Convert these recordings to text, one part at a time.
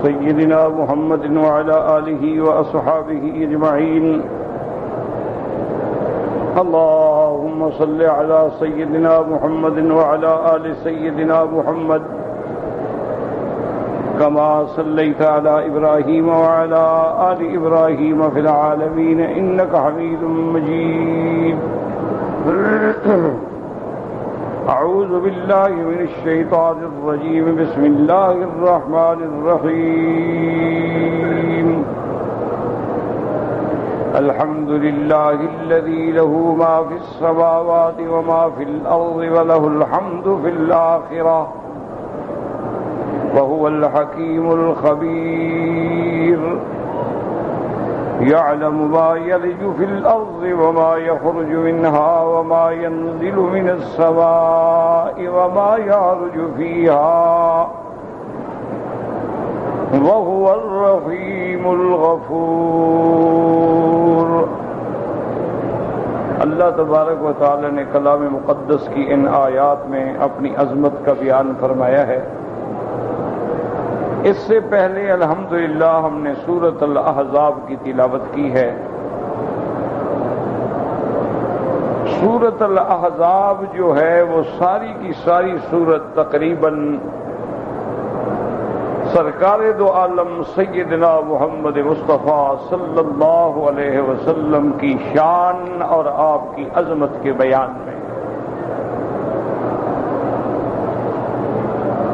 سيدنا محمد وعلى آله وأصحابه أجمعين. اللهم صل على سيدنا محمد وعلى آل سيدنا محمد كما صليت على إبراهيم وعلى آل إبراهيم في العالمين إنك حميد مجيد. أعوذ بالله من الشيطان الرجيم. بسم الله الرحمن الرحيم. الحمد لله الذي له ما في السماوات وما في الأرض وله الحمد في الآخرة وهو الحكيم الخبير. يعلم ما يلج في الأرض وما يخرج منها وما ينزل من السماء وما يعرج فيها وهو الرحيم الغفور. اللہ تبارک و تعالی نے کلام مقدس کی ان آیات میں اپنی عظمت کا بیان فرمایا ہے. اس سے پہلے الحمدللہ ہم نے سورۃ الاحزاب کی تلاوت کی ہے. سورۃ الاحزاب جو ہے وہ ساری کی ساری سورت تقریباً سرکار دو عالم سیدنا محمد مصطفیٰ صلی اللہ علیہ وسلم کی شان اور آپ کی عظمت کے بیان میں،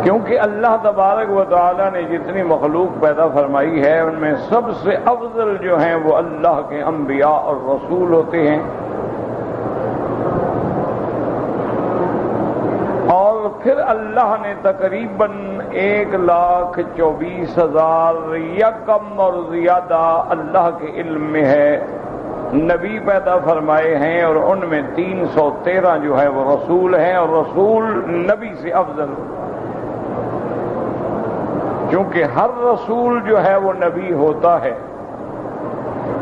کیونکہ اللہ تبارک و تعالی نے جتنی مخلوق پیدا فرمائی ہے ان میں سب سے افضل جو ہیں وہ اللہ کے انبیاء اور رسول ہوتے ہیں. اور پھر اللہ نے تقریباً 1,24,000 یا کم اور زیادہ اللہ کے علم میں ہے نبی پیدا فرمائے ہیں، اور ان میں 313 جو ہے وہ رسول ہیں، اور رسول نبی سے افضل، کیونکہ ہر رسول جو ہے وہ نبی ہوتا ہے،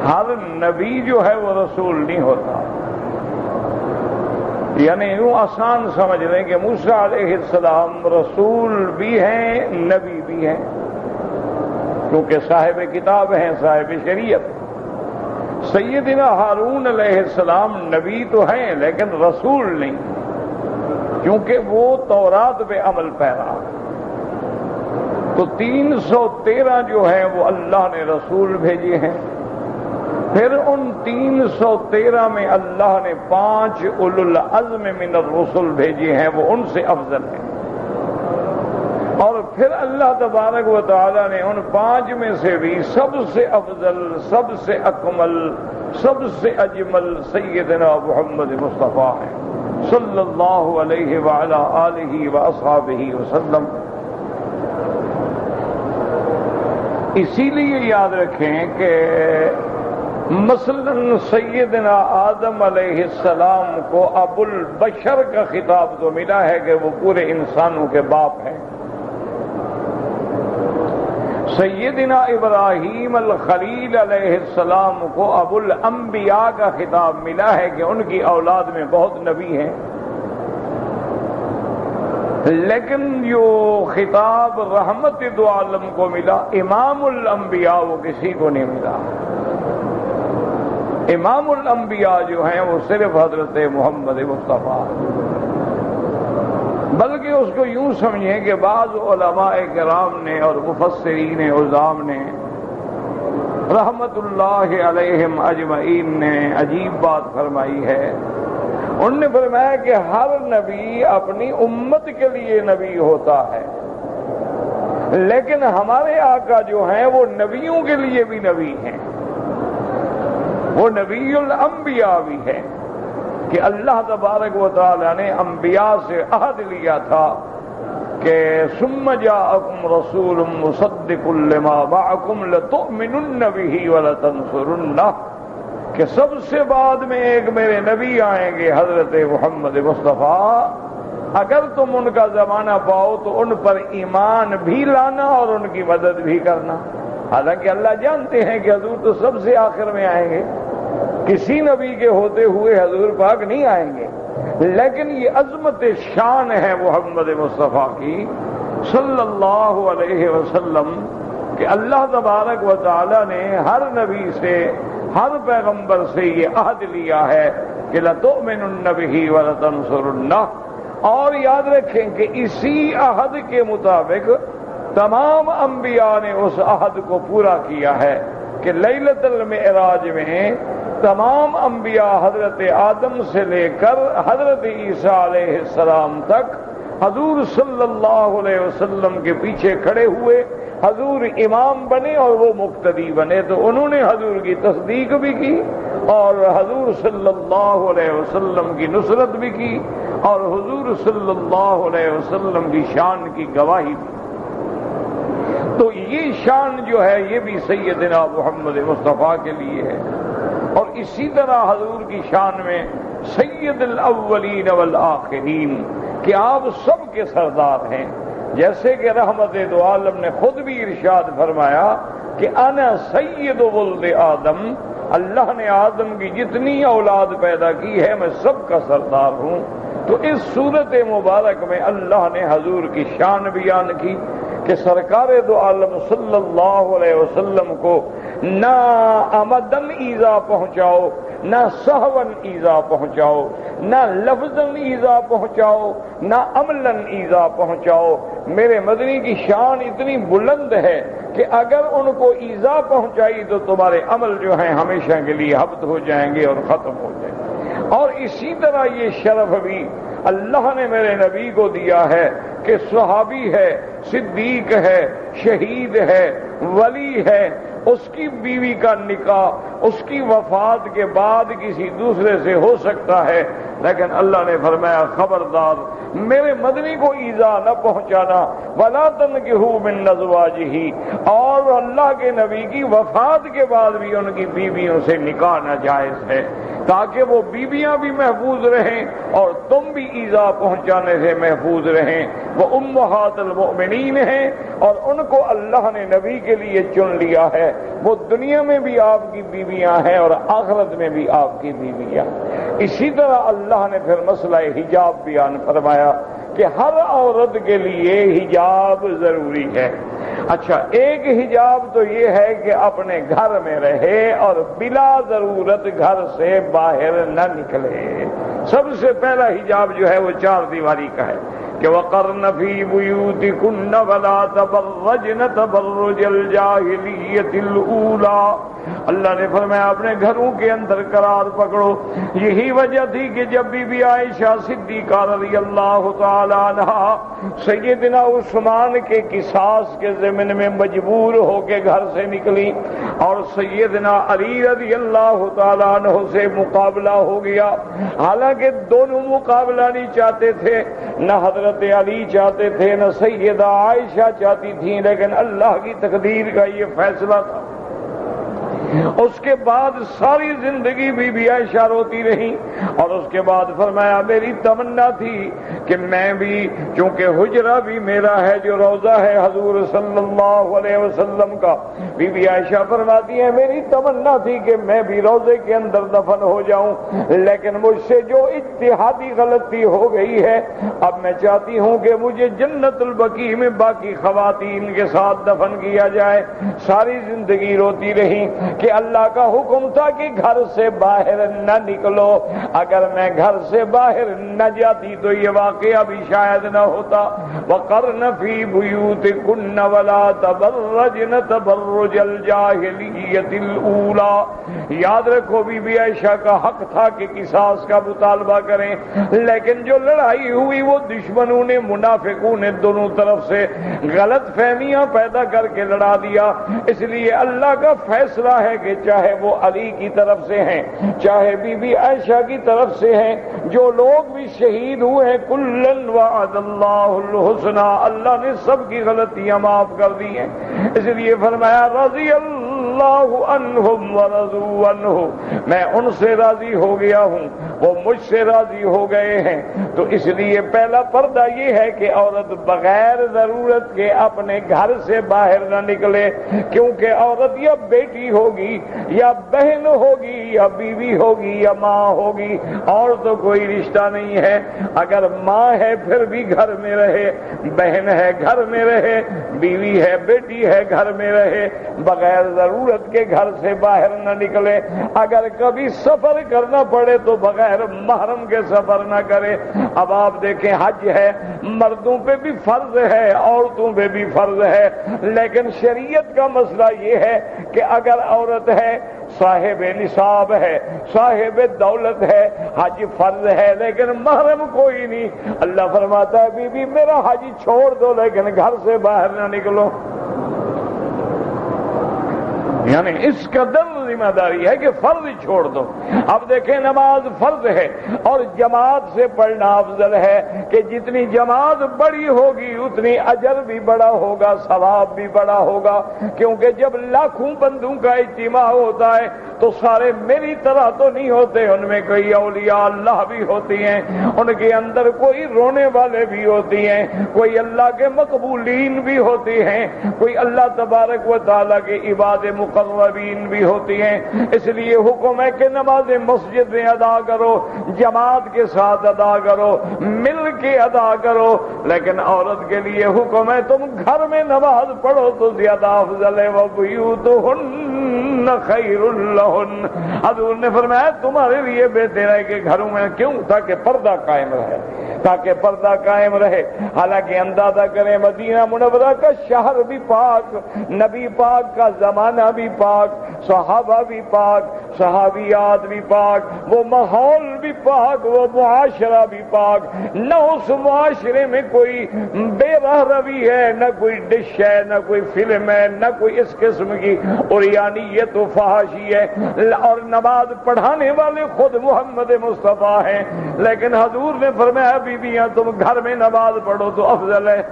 ہر نبی جو ہے وہ رسول نہیں ہوتا. یعنی یوں آسان سمجھ لیں کہ موسیٰ علیہ السلام رسول بھی ہیں نبی بھی ہیں، کیونکہ صاحب کتاب ہیں، صاحب شریعت. سیدنا ہارون علیہ السلام نبی تو ہیں لیکن رسول نہیں، کیونکہ وہ تورات پہ عمل پیرا. تو 313 جو ہیں وہ اللہ نے رسول بھیجے ہیں. پھر ان 313 میں اللہ نے 5 اولو العزم من الرسل بھیجے ہیں، وہ ان سے افضل ہیں. اور پھر اللہ تبارک و تعالی نے ان 5 میں سے بھی سب سے افضل، سب سے اکمل، سب سے اجمل سیدنا محمد مصطفیٰ ہیں صلی اللہ علیہ وعلی آلہ واصحابہ وسلم. اسی لیے یاد رکھیں کہ مثلا سیدنا آدم علیہ السلام کو ابو البشر کا خطاب تو ملا ہے کہ وہ پورے انسانوں کے باپ ہیں. سیدنا ابراہیم الخلیل علیہ السلام کو ابو الانبیاء کا خطاب ملا ہے کہ ان کی اولاد میں بہت نبی ہیں. لیکن جو خطاب رحمت دو عالم کو ملا امام الانبیاء وہ کسی کو نہیں ملا. امام الانبیاء جو ہیں وہ صرف حضرت محمد مصطفیٰ. بلکہ اس کو یوں سمجھیں کہ بعض علماء کرام نے اور مفسرین عظام نے رحمت اللہ علیہم اجمعین نے عجیب بات فرمائی ہے. انہوں نے فرمایا کہ ہر نبی اپنی امت کے لیے نبی ہوتا ہے، لیکن ہمارے آقا جو ہیں وہ نبیوں کے لیے بھی نبی ہیں، وہ نبی الانبیاء بھی ہیں. کہ اللہ تبارک و تعالی نے انبیاء سے عہد لیا تھا کہ ثم جاءکم رسول مصدق لما معکم لتؤمنن به ولتنصرنہ، کہ سب سے بعد میں ایک میرے نبی آئیں گے حضرت محمد مصطفیٰ، اگر تم ان کا زمانہ پاؤ تو ان پر ایمان بھی لانا اور ان کی مدد بھی کرنا. حالانکہ اللہ جانتے ہیں کہ حضور تو سب سے آخر میں آئیں گے، کسی نبی کے ہوتے ہوئے حضور پاک نہیں آئیں گے، لیکن یہ عظمت شان ہے محمد مصطفیٰ کی صلی اللہ علیہ وسلم کہ اللہ تبارک و تعالی نے ہر نبی سے، ہر پیغمبر سے یہ عہد لیا ہے کہ لَتُؤْمِنُنَّ بِهِ وَلَتَنْصُرُنَّهُ، اور یاد رکھیں کہ اسی عہد کے مطابق تمام انبیاء نے اس عہد کو پورا کیا ہے کہ لیلۃ المعراج میں تمام انبیاء حضرت آدم سے لے کر حضرت عیسیٰ علیہ السلام تک حضور صلی اللہ علیہ وسلم کے پیچھے کھڑے ہوئے، حضور امام بنے اور وہ مقتدی بنے، تو انہوں نے حضور کی تصدیق بھی کی اور حضور صلی اللہ علیہ وسلم کی نصرت بھی کی اور حضور صلی اللہ علیہ وسلم کی شان کی گواہی بھی۔ تو یہ شان جو ہے یہ بھی سیدنا محمد مصطفیٰ کے لیے ہے، اور اسی طرح حضور کی شان میں سید الاولین والآخرین کہ آپ سب کے سردار ہیں، جیسے کہ رحمت دو عالم نے خود بھی ارشاد فرمایا کہ انا سید ولد آدم، اللہ نے آدم کی جتنی اولاد پیدا کی ہے میں سب کا سردار ہوں۔ تو اس صورت مبارک میں اللہ نے حضور کی شان بیان کی کہ سرکار دو عالم صلی اللہ علیہ وسلم کو نہ آمدن ایذا پہنچاؤ، نہ سہون ایذا پہنچاؤ، نہ لفظن ایذا پہنچاؤ، نہ عملاً ایذا پہنچاؤ۔ میرے مدنی کی شان اتنی بلند ہے کہ اگر ان کو ایذا پہنچائی تو تمہارے عمل جو ہیں ہمیشہ کے لیے ہبط ہو جائیں گے اور ختم ہو جائیں گے۔ اور اسی طرح یہ شرف بھی اللہ نے میرے نبی کو دیا ہے کہ صحابی ہے، صدیق ہے، شہید ہے، ولی ہے، اس کی بیوی کا نکاح اس کی وفات کے بعد کسی دوسرے سے ہو سکتا ہے، لیکن اللہ نے فرمایا خبردار میرے مدنی کو ایذا نہ پہنچانا، وَلَا تَنْكِحُوا مِنْ أَزْوَاجِهِ، اور اللہ کے نبی کی وفات کے بعد بھی ان کی بیویوں سے نکاح ناجائز ہے، تاکہ وہ بیویاں بھی محفوظ رہیں اور تم بھی ایذا پہنچانے سے محفوظ رہیں۔ وہ امہات المؤمنین ہیں اور ان کو اللہ نے نبی کے لیے چن لیا ہے، وہ دنیا میں بھی آپ کی بیویاں ہیں اور آخرت میں بھی آپ کی بیویاں۔ اسی طرح اللہ نے پھر مسئلہ حجاب بیان فرمایا کہ ہر عورت کے لیے حجاب ضروری ہے۔ اچھا، ایک حجاب تو یہ ہے کہ اپنے گھر میں رہے اور بلا ضرورت گھر سے باہر نہ نکلے۔ سب سے پہلا حجاب جو ہے وہ چار دیواری کا ہے کہ وَقَرْنَ فِي بُيُوتِكُنَّ وَلَا تَبَرَّجْنَ تَبَرُّجَ الْجَاهِلِيَّةِ الْأُولَىٰ، اللہ نے فرمایا اپنے گھروں کے اندر قرار پکڑو۔ یہی وجہ تھی کہ جب بی بی عائشہ صدیقہ رضی اللہ تعالی عنہا سیدنا عثمان کے قصاص کے ضمن میں مجبور ہو کے گھر سے نکلی اور سیدنا علی رضی اللہ تعالی عنہ سے مقابلہ ہو گیا، حالانکہ دونوں مقابلہ نہیں چاہتے تھے، نہ حضرت علی چاہتے تھے نہ سیدہ عائشہ چاہتی تھیں، لیکن اللہ کی تقدیر کا یہ فیصلہ تھا۔ اس کے بعد ساری زندگی بی بی عائشہ روتی رہی اور اس کے بعد فرمایا میری تمنا تھی کہ میں بھی، چونکہ حجرہ بھی میرا ہے جو روضہ ہے حضور صلی اللہ علیہ وسلم کا، بی بی عائشہ فرماتی ہے میری تمنا تھی کہ میں بھی روضے کے اندر دفن ہو جاؤں، لیکن مجھ سے جو اجتہادی غلطی ہو گئی ہے اب میں چاہتی ہوں کہ مجھے جنت البقیع میں باقی خواتین کے ساتھ دفن کیا جائے۔ ساری زندگی روتی رہی کہ اللہ کا حکم تھا کہ گھر سے باہر نہ نکلو، اگر میں گھر سے باہر نہ جاتی تو یہ واقعہ بھی شاید نہ ہوتا۔ وَقَرْنَ فِي بُيُوتِكُنَّ وَلَا تَبَرَّجْنَ تَبَرُّجَ الْجَاهِلِيَّةِ الْأُولَىٰ، یاد رکھو بی بی عائشہ کا حق تھا کہ قصاص کا مطالبہ کریں، لیکن جو لڑائی ہوئی وہ دشمنوں نے، منافقوں نے دونوں طرف سے غلط فہمیاں پیدا کر کے لڑا دیا۔ اس لیے اللہ کا فیصلہ ہے کہ چاہے وہ علی کی طرف سے ہیں چاہے بی بی عائشہ کی طرف سے ہیں، جو لوگ بھی شہید ہوئے ہیں کلن وعد اللہ الحسنى، اللہ نے سب کی غلطیاں معاف کر دی ہیں۔ اس لیے فرمایا رضی اللہ اللہ عنہم ورضوا عنہ، میں ان سے راضی ہو گیا ہوں، وہ مجھ سے راضی ہو گئے ہیں۔ تو اس لیے پہلا پردہ یہ ہے کہ عورت بغیر ضرورت کے اپنے گھر سے باہر نہ نکلے، کیونکہ عورت یا بیٹی ہوگی یا بہن ہوگی یا بیوی ہوگی یا ماں ہوگی، اور تو کوئی رشتہ نہیں ہے۔ اگر ماں ہے پھر بھی گھر میں رہے، بہن ہے گھر میں رہے، بیوی ہے بیٹی ہے گھر میں رہے، بغیر ضرورت کے گھر سے باہر نہ نکلے۔ اگر کبھی سفر کرنا پڑے تو بغیر محرم کے سفر نہ کرے۔ اب آپ دیکھیں حج ہے، مردوں پہ بھی فرض ہے عورتوں پہ بھی فرض ہے، لیکن شریعت کا مسئلہ یہ ہے کہ اگر عورت ہے، صاحب نصاب ہے، صاحب دولت ہے، حج فرض ہے لیکن محرم کوئی نہیں، اللہ فرماتا ہے بی بی میرا حج چھوڑ دو لیکن گھر سے باہر نہ نکلو۔ یعنی اس کا دل ذمہ داری ہے کہ فرض چھوڑ دو۔ اب دیکھیں نماز فرض ہے اور جماعت سے پڑھنا افضل ہے کہ جتنی جماعت بڑی ہوگی اتنی اجر بھی بڑا ہوگا، ثواب بھی بڑا ہوگا، کیونکہ جب لاکھوں بندوں کا اجتماع ہوتا ہے تو سارے میری طرح تو نہیں ہوتے، ان میں کوئی اولیاء اللہ بھی ہوتی ہیں، ان کے اندر کوئی رونے والے بھی ہوتی ہیں، کوئی اللہ کے مقبولین بھی ہوتی ہیں، کوئی اللہ تبارک و تعالیٰ کے عباد مقربین بھی ہوتی ہیں۔ اس لیے حکم ہے کہ نماز مسجد میں ادا کرو، جماعت کے ساتھ ادا کرو، مل کے ادا کرو، لیکن عورت کے لیے حکم ہے تم گھر میں نماز پڑھو تو زیادہ افضل ہے۔ وَبُيُوتُهُنَّ خَيْرٌ لَهُنَّ، حضور نے فرمایا تمہارے لیے بہتر ہے کہ گھروں میں، کیوں؟ تاکہ پردہ قائم رہے، تاکہ پردہ قائم رہے۔ حالانکہ اندازہ کریں مدینہ منورہ کا شہر بھی پاک، نبی پاک کا زمانہ بھی پاک، صحابہ بھی پاک، صحابیات بھی پاک، وہ ماحول بھی پاک، وہ معاشرہ بھی پاک، نہ اس معاشرے میں کوئی بے راہ روی ہے، نہ کوئی ڈش ہے، نہ کوئی فلم ہے، نہ کوئی اس قسم کی عریانیت و فحاشی ہے، اور نماز پڑھانے والے خود محمد مصطفیٰ ہیں، لیکن حضور نے فرمایا بیویاں تم گھر میں نماز پڑھو تو افضل ہے،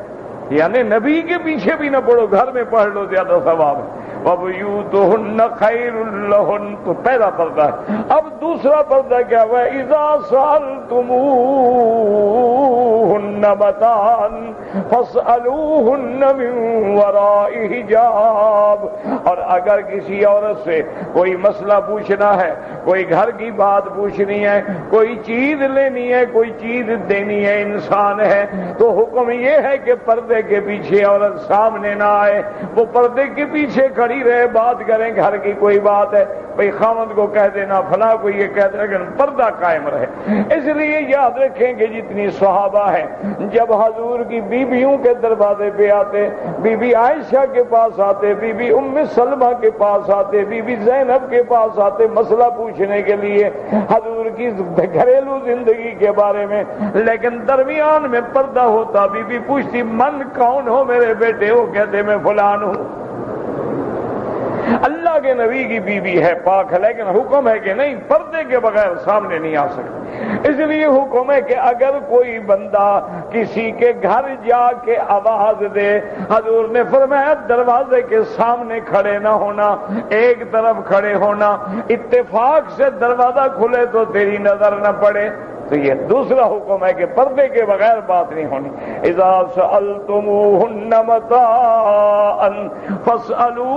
یعنی نبی کے پیچھے بھی نہ پڑھو، گھر میں پڑھ لو زیادہ ثواب ہے۔ وَبُيُوتُهُنَّ خَيْرٌ لَهُنَّ، تو پہلا پردہ ہے۔ اب دوسرا پردہ کیا ہوا؟ اِذَا سَأَلْتُمُوهُنَّ مَتَاعًا فَاسْأَلُوهُنَّ مِنْ وَرَاءِ حِجَابٍ، اور اگر کسی عورت سے کوئی مسئلہ پوچھنا ہے، کوئی گھر کی بات پوچھنی ہے، کوئی چیز لینی ہے، کوئی چیز دینی ہے، انسان ہے، تو حکم یہ ہے کہ پردے کے پیچھے عورت سامنے نہ آئے، وہ پردے کے پیچھے کھڑی رہے، بات کریں گھر کی کوئی بات ہے، بھئی خاوند کو کہہ دینا، فلاں کو یہ کہہ دینا، لیکن پردہ قائم رہے۔ اس لیے یاد رکھیں کہ جتنی صحابہ ہیں جب حضور کی بیویوں کے دروازے پہ آتے، بی بی عائشہ کے پاس آتے، بی بی ام سلمہ کے پاس آتے، بی بی زینب کے پاس آتے مسئلہ پوچھنے کے لیے حضور کی گھریلو زندگی کے بارے میں، لیکن درمیان میں پردہ ہوتا، بی بی پوچھتی من کون ہو میرے بیٹے؟ وہ کہتے میں فلان ہوں۔ اللہ کے نبی کی بیوی ہے، پاک ہے، لیکن حکم ہے کہ نہیں، پردے کے بغیر سامنے نہیں آ سکتے۔ اس لیے حکم ہے کہ اگر کوئی بندہ کسی کے گھر جا کے آواز دے، حضور نے فرمایا دروازے کے سامنے کھڑے نہ ہونا، ایک طرف کھڑے ہونا، اتفاق سے دروازہ کھلے تو تیری نظر نہ پڑے، تو یہ دوسرا حکم ہے کہ پردے کے بغیر بات نہیں ہونی۔ اذا سألتموهن متاعا فاسألوهن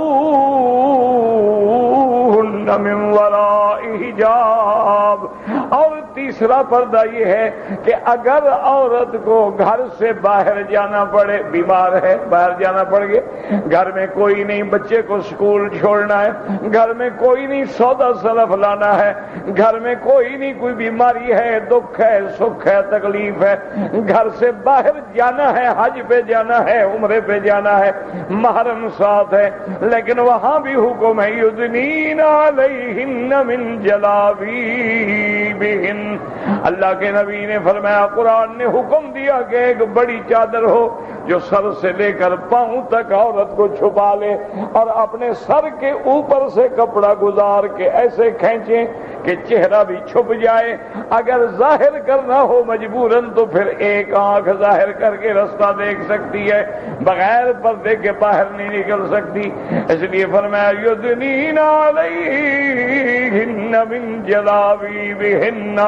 من وراء حجاب، اور تیسرا پردہ یہ ہے کہ اگر عورت کو گھر سے باہر جانا پڑے، بیمار ہے باہر جانا پڑ گیا، گھر میں کوئی نہیں، بچے کو اسکول چھوڑنا ہے، گھر میں کوئی نہیں، سودا سلف لانا ہے، گھر میں کوئی نہیں، کوئی بیماری ہے، دکھ ہے، سکھ ہے، تکلیف ہے، گھر سے باہر جانا ہے، حج پہ جانا ہے، عمرے پہ جانا ہے، محرم ساتھ ہے، لیکن وہاں بھی حکم ہے یدنین علیہن من جلابیبہن، اللہ کے نبی نے فرمایا، قرآن نے حکم دیا کہ ایک بڑی چادر ہو جو سر سے لے کر پاؤں تک عورت کو چھپا لے، اور اپنے سر کے اوپر سے کپڑا گزار کے ایسے کھینچیں کہ چہرہ بھی چھپ جائے، اگر ظاہر کرنا ہو مجبوراً تو پھر ایک آنکھ ظاہر کر کے رستہ دیکھ سکتی ہے، بغیر پردے کے باہر نہیں نکل سکتی۔ اس لیے فرمایا یدنین علیہن من جلابیبہن۔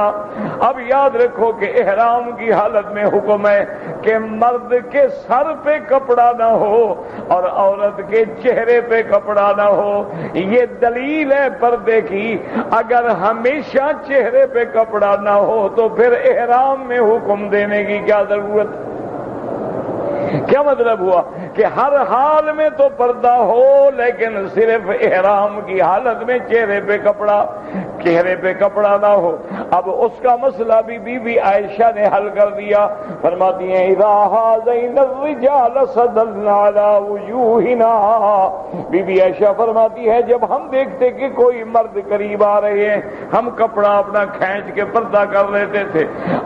اب یاد رکھو کہ احرام کی حالت میں حکم ہے کہ مرد کے سر پہ کپڑا نہ ہو اور عورت کے چہرے پہ کپڑا نہ ہو، یہ دلیل ہے پردے کی۔ اگر ہمیشہ چہرے پہ کپڑا نہ ہو تو پھر احرام میں حکم دینے کی کیا ضرورت؟ کیا مطلب ہوا کہ ہر حال میں تو پردہ ہو لیکن صرف احرام کی حالت میں چہرے پہ کپڑا نہ ہو۔ اب اس کا مسئلہ بھی بی بی عائشہ نے حل کر دیا، فرماتی ہیں اذا هذین الرجال صدلنا علی وجوہنا۔ بی بی عائشہ فرماتی ہے جب ہم دیکھتے کہ کوئی مرد قریب آ رہے ہیں ہم کپڑا اپنا کھینچ کے پردہ کر لیتے تھے،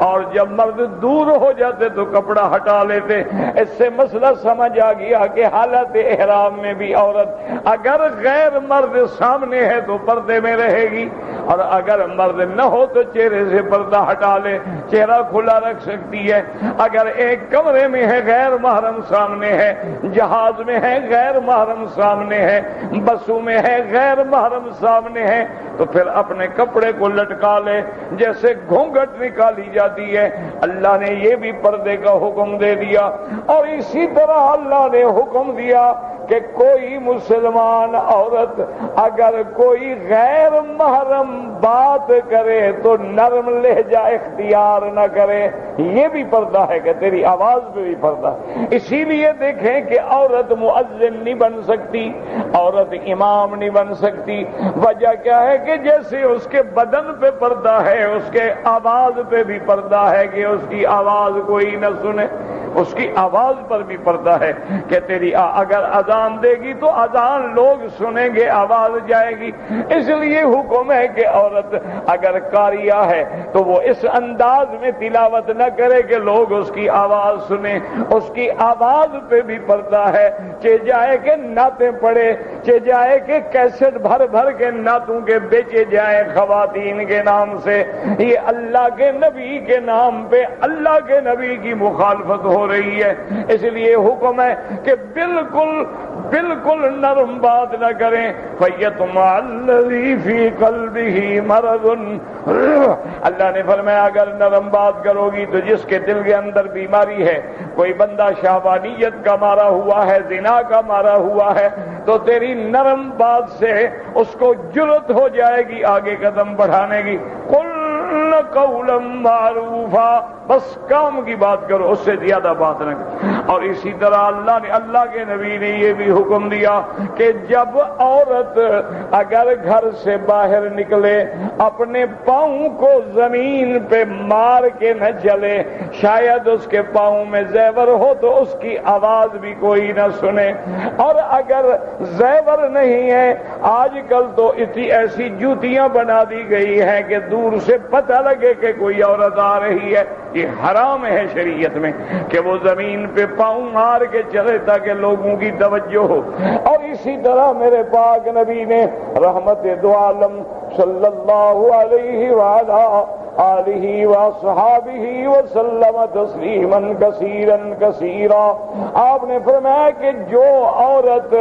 اور جب مرد دور ہو جاتے تو کپڑا ہٹا لیتے۔ اس سے مسئلہ سمجھ آ گیا کہ حالت احرام میں بھی عورت اگر غیر مرد سامنے ہے تو پردے میں رہے گی، اور اگر مرد نہ ہو تو چہرے سے پردہ ہٹا لے، چہرہ کھلا رکھ سکتی ہے۔ اگر ایک کمرے میں ہے غیر محرم سامنے ہے، جہاز میں ہے غیر محرم سامنے ہے، بسوں میں ہے غیر محرم سامنے ہے، تو پھر اپنے کپڑے کو لٹکا لے جیسے گھونگھٹ نکالی جاتی ہے۔ اللہ نے یہ بھی پردے کا حکم دے دیا، اور اسی طرح اللہ نے حکم دیا کہ کوئی مسلمان عورت اگر کوئی غیر محرم بات کرے تو نرم لہجہ اختیار نہ کرے۔ یہ بھی پردہ ہے کہ تیری آواز پہ بھی پردہ ہے۔ اسی لیے دیکھیں کہ عورت مؤذن نہیں بن سکتی، عورت امام نہیں بن سکتی۔ وجہ کیا ہے کہ جیسے اس کے بدن پہ پردہ ہے اس کے آواز پہ بھی پردہ ہے کہ اس کی آواز کوئی نہ سنے، اس کی آواز پر بھی پردہ ہے کہ تیری اگر اذان دے گی تو اذان لوگ سنیں گے، آواز جائے گی۔ اس لیے حکم ہے کہ عورت اگر قاریہ ہے تو وہ اس انداز میں تلاوت نہ کرے کہ لوگ اس کی آواز سنیں، اس کی آواز پہ بھی پردہ ہے۔ چہ جائے کہ نعتیں پڑھے، چہ جائے کہ کیسٹ بھر بھر کے نعتوں کے بیچے جائیں خواتین کے نام سے، یہ اللہ کے نبی کے نام پہ اللہ کے نبی کی مخالفت ہو رہی ہے۔ اس لیے حکم ہے کہ بالکل نرم بات نہ کریں۔ فَيَطْمَعَ الَّذِي فِي قَلْبِهِ مَرَضٌ۔ اللہ نے فرمایا اگر نرم بات کرو گی تو جس کے دل کے اندر بیماری ہے، کوئی بندہ شہوانیت کا مارا ہوا ہے، زنا کا مارا ہوا ہے، تو تیری نرم بات سے اس کو جرأت ہو جائے گی آگے قدم بڑھانے کی۔ قُلْنَ قَوْلًا مَّعْرُوفًا، بس کام کی بات کرو، اس سے زیادہ بات نہ کرو۔ اور اسی طرح اللہ کے نبی نے یہ بھی حکم دیا کہ جب عورت اگر گھر سے باہر نکلے اپنے پاؤں کو زمین پہ مار کے نہ چلے، شاید اس کے پاؤں میں زیور ہو تو اس کی آواز بھی کوئی نہ سنے۔ اور اگر زیور نہیں ہے، آج کل تو اتنی ایسی جوتیاں بنا دی گئی ہیں کہ دور سے پتہ لگے کہ کوئی عورت آ رہی ہے۔ یہ حرام ہے شریعت میں کہ وہ زمین پہ پاؤں مار کے چلے تاکہ لوگوں کی توجہ ہو۔ اور اسی طرح میرے پاک نبی نے رحمت دو عالم صلی اللہ علیہ وآلہ آلہ وصحابہ وسلم تسلیما کثیرا کثیرا، آپ نے فرمایا کہ جو عورت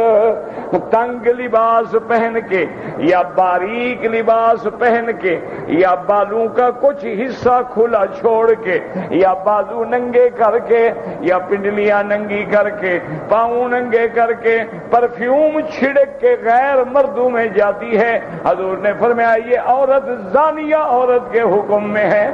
تنگ لباس پہن کے یا باریک لباس پہن کے یا بالوں کا کچھ حصہ کھلا چھوڑ کے یا بازو ننگے کر کے یا پنڈلیاں ننگی کر کے پاؤں ننگے کر کے پرفیوم چھڑک کے غیر مردوں میں جاتی ہے، حضور نے فرمایا یہ عورت زانیہ عورت کے حکم میں ہے۔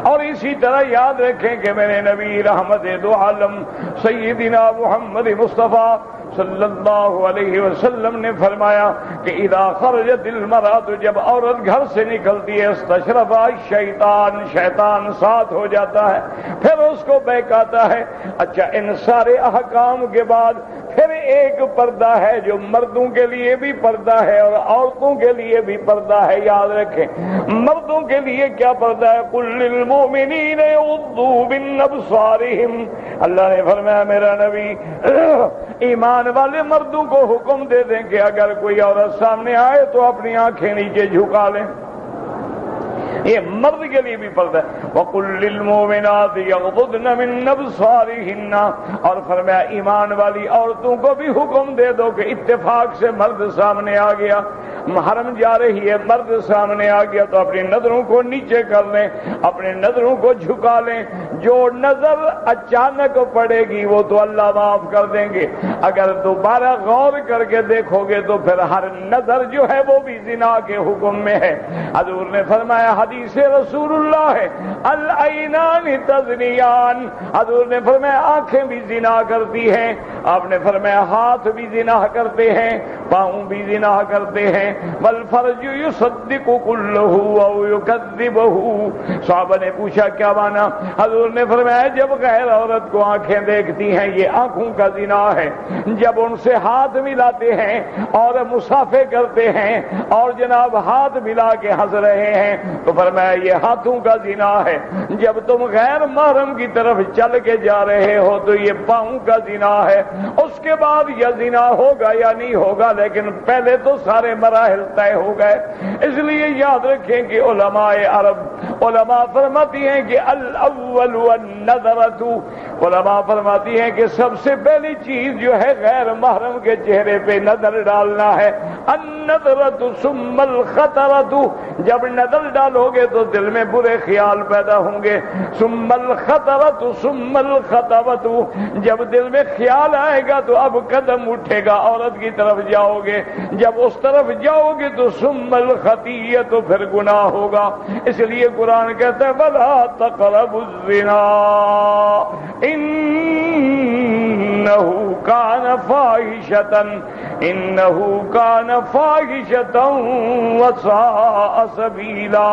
اور اسی طرح یاد رکھیں کہ میرے نبی رحمت دو عالم سیدنا محمد مصطفیٰ صلی اللہ علیہ وسلم نے فرمایا کہ اذا خرجت المرأة، جب عورت گھر سے نکلتی ہے، استشرفها الشیطان، شیطان ساتھ ہو جاتا ہے، پھر اس کو بہکاتا ہے۔ اچھا، ان سارے احکام کے بعد پھر ایک پردہ ہے جو مردوں کے لیے بھی پردہ ہے اور عورتوں کے لیے بھی پردہ ہے. یاد رکھیں مردوں کے لیے کیا پردہ ہے؟ قل للمؤمنین یغضوا من ابصارہم. اللہ نے فرمایا میرا نبی ایمان والے مردوں کو حکم دے دیں کہ اگر کوئی عورت سامنے آئے تو اپنی آنکھیں نیچے جھکا لیں. یہ مرد کے لیے بھی پردہ ہے. وَقُلْ لِلْمُؤْمِنَاتِ يَغْضُضْنَ مِنْ أَبْصَارِهِنَّ. اور فرمایا ایمان والی عورتوں کو بھی حکم دے دو کہ اتفاق سے مرد سامنے آ گیا, محرم جا رہی ہے, مرد سامنے آ گیا تو اپنی نظروں کو نیچے کر لیں, اپنی نظروں کو جھکا لیں. جو نظر اچانک پڑے گی وہ تو اللہ معاف کر دیں گے, اگر دوبارہ غور کر کے دیکھو گے تو پھر ہر نظر جو ہے وہ بھی زنا کے حکم میں ہے. حضور نے فرمایا حدیث رسول اللہ ہے العینان تزنیان. حضور نے فرمایا آنکھیں بھی زنا کرتی ہیں, آپ نے فرمایا ہاتھ بھی زنا کرتے ہیں, پاؤں بھی زنا کرتے ہیں. والفرج یصدق کلہ او یکذبہ. صحابہ نے پوچھا کیا مانا؟ حضور نے فرمایا جب غیر عورت کو آنکھیں دیکھتی ہیں یہ آنکھوں کا زنا ہے, جب ان سے ہاتھ ملاتے ہیں اور مصافحہ کرتے ہیں اور جناب ہاتھ ملا کے ہنس رہے ہیں تو فرمایا یہ ہاتھوں کا زنا ہے. جب تم غیر محرم کی طرف چل کے جا رہے ہو تو یہ پاؤں کا زنا ہے. اس کے بعد یہ زنا ہوگا یا نہیں ہوگا, لیکن پہلے تو سارے مراحل طے ہو گئے. اس لیے یاد رکھیں کہ علماء عرب علماء فرماتی ہیں کہ الاول والنظرۃ. علماء فرماتی ہیں کہ سب سے پہلی چیز جو ہے غیر محرم کے چہرے پہ نظر ڈالنا ہے. النظرۃ ثم الخطرۃ. جب نظر ڈالو گے تو دل میں برے خیال پیدا ہوں گے. ثم الخطرۃ ثم الخطبۃ. جب دل میں خیال آئے گا تو اب قدم اٹھے گا, عورت کی طرف جاؤ گے, جب اس طرف جاؤ گے تو ثم الخطیہ, تو پھر گناہ ہوگا. اس لیے قرآن کہتا ہے وَلَا تَقْرَبُوا الزِّنَا إِنَّهُ كَانَ فَاحِشَةً وَسَاءَ سَبِيلًا.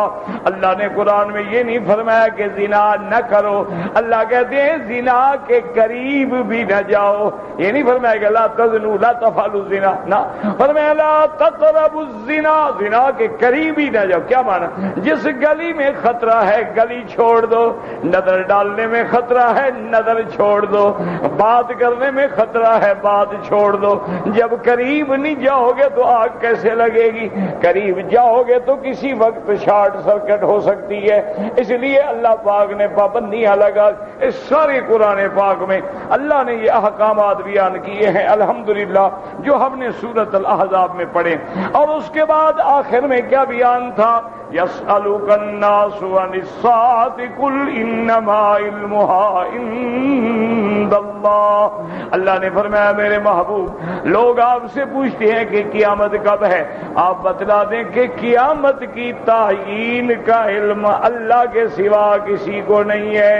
اللہ نے قرآن میں یہ نہیں فرمایا کہ زنا نہ کرو, اللہ کہتے ہیں زنا کے قریب بھی نہ جاؤ. یہ نہیں فرمایا کہ لا تزنوا لا تفعلوا الزنا, نہ فرمایا لا تقربوا الزنا, زنا کے قریب ہی نہ جاؤ. کیا معنی؟ جس گلی میں خطرہ ہے گلی چھوڑ دو, نظر ڈالنے میں خطرہ ہے نظر چھوڑ دو, بات کرنے میں خطرہ ہے بات چھوڑ دو. جب قریب نہیں جاؤ گے تو آگ کیسے لگے گی؟ قریب جاؤ گے تو کسی وقت شارٹ سرکٹ ہو سکتی ہے. اس لیے اللہ پاک نے پابندیاں لگا. اس سارے قرآن پاک میں اللہ نے یہ احکامات بیان کیے ہیں الحمدللہ, جو ہم نے سورۃ الاحزاب میں پڑھے. اور اس کے بعد آخر میں کیا بیان تھا؟ يَسْأَلُكَ النَّاسُ عَنِ السَّاعَةِ قُلْ إِنَّمَا عِلْمُهَا عِندَ اللَّهِ. اللہ نے فرمایا میرے محبوب لوگ آپ سے پوچھتے ہیں کہ قیامت کب ہے, آپ بتلا دیں کہ قیامت کی تعیین کا علم اللہ کے سوا کسی کو نہیں ہے.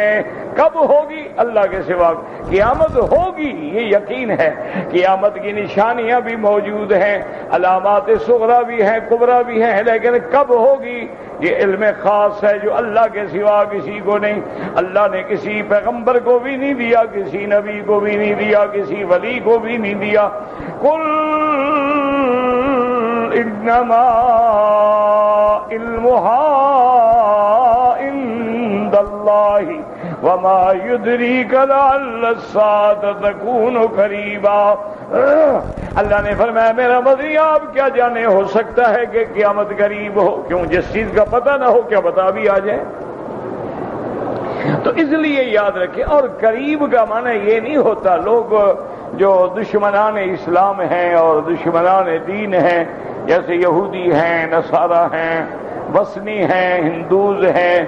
کب ہوگی؟ اللہ کے سوا. قیامت ہوگی یہ یقین ہے. قیامت کی نشانیاں بھی موجود ہیں, علامات صغریٰ بھی ہیں کبریٰ بھی ہیں, لیکن کب ہوگی یہ علم خاص ہے جو اللہ کے سوا کسی کو نہیں. اللہ نے کسی پیغمبر کو بھی نہیں دیا, کسی نبی کو بھی نہیں دیا, کسی ولی کو بھی نہیں دیا. قل انما علمها عند اللہ وما يدريك لعل الساعة تكون قريبا. اللہ نے فرمایا میرا مدنی آپ کیا جانے ہو سکتا ہے کہ قیامت قریب ہو, کیوں جس چیز کا پتہ نہ ہو کیا پتہ بھی آ جائے. تو اس لیے یاد رکھیں. اور قریب کا معنی یہ نہیں ہوتا لوگ جو دشمنان اسلام ہیں اور دشمنان دین ہیں, جیسے یہودی ہیں, نصارہ ہیں, وثنی ہیں, ہندوز ہیں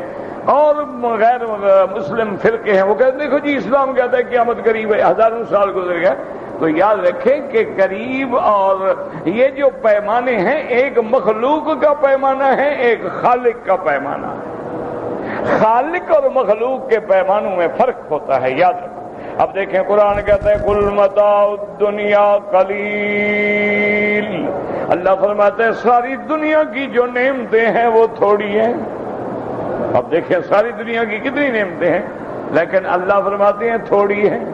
اور غیر مسلم فرقے ہیں, وہ کہتے ہیں دیکھو جی اسلام کہتا ہے قیامت قریب ہے, ہزاروں سال گزر گئے. تو یاد رکھیں کہ قریب اور یہ جو پیمانے ہیں ایک مخلوق کا پیمانہ ہے, ایک خالق کا پیمانہ ہے. خالق اور مخلوق کے پیمانوں میں فرق ہوتا ہے, یاد رکھیں. اب دیکھیں قرآن کہتا ہے قل متاع الدنیا قلیل. اللہ فرماتا ہے ساری دنیا کی جو نعمتیں ہیں وہ تھوڑی ہیں. اب دیکھیں ساری دنیا کی کتنی نعمتیں ہیں, لیکن اللہ فرماتے ہیں تھوڑی ہیں.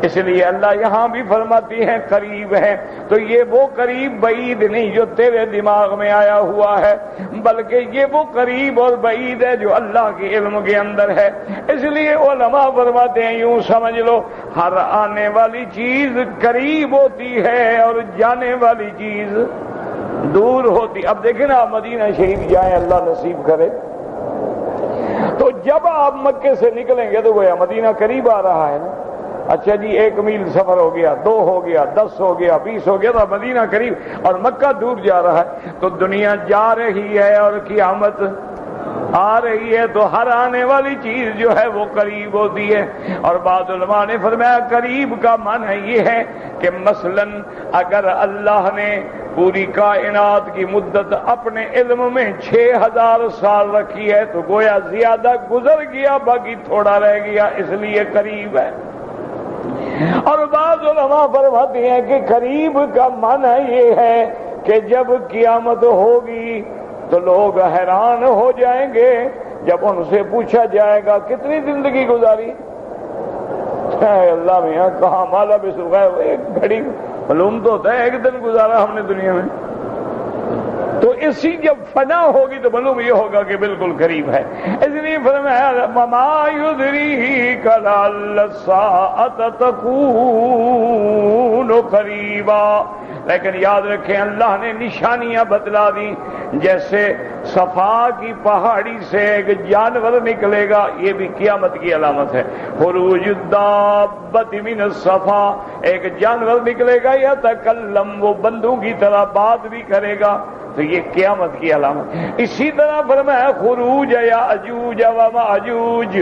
اس لیے اللہ یہاں بھی فرماتی ہیں قریب ہے، تو یہ وہ قریب بعید نہیں جو تیرے دماغ میں آیا ہوا ہے، بلکہ یہ وہ قریب اور بعید ہے جو اللہ کے علم کے اندر ہے۔ اس لیے علماء فرماتے ہیں یوں سمجھ لو ہر آنے والی چیز قریب ہوتی ہے اور جانے والی چیز دور ہوتی۔ اب دیکھیں نا، آپ مدینہ شریف جائیں، اللہ نصیب کرے، تو جب آپ مکے سے نکلیں گے تو گویا مدینہ قریب آ رہا ہے نا۔ اچھا جی 1 میل سفر ہو گیا، 2 ہو گیا، 10 ہو گیا، 20 ہو گیا، تو مدینہ قریب اور مکہ دور جا رہا ہے۔ تو دنیا جا رہی ہے اور قیامت آ رہی ہے، تو ہر آنے والی چیز جو ہے وہ قریب ہوتی ہے۔ اور بعض علماء نے فرمایا قریب کا معنی یہ ہے کہ مثلا اگر اللہ نے پوری کائنات کی مدت اپنے علم میں 6000 سال رکھی ہے تو گویا زیادہ گزر گیا، باقی تھوڑا رہ گیا، اس لیے قریب ہے۔ اور بعض علماء فرماتے ہیں کہ قریب کا معنی یہ ہے کہ جب قیامت ہوگی تو لوگ حیران ہو جائیں گے جب ان سے پوچھا جائے گا کتنی زندگی گزاری؟ اللہ میاں کہاں مالا بھی سکھائے، ایک گھڑی معلوم تو ہوتا ہے ایک دن گزارا ہم نے دنیا میں، تو اسی جب فنا ہوگی تو معلوم یہ ہوگا کہ بالکل قریب ہے۔ اس لیے فرمایا وما یدریک لعل الساعة تکون قریبا، لیکن یاد رکھیں اللہ نے نشانیاں بتلا دی، جیسے صفا کی پہاڑی سے ایک جانور نکلے گا، یہ بھی قیامت کی علامت ہے۔ خروج الدابۃ من الصفا، ایک جانور نکلے گا یتکلم، وہ بندوں کی طرح بات بھی کرے گا، تو یہ قیامت کی علامت۔ اسی طرح فرمایا خروج یاجوج و ماجوج،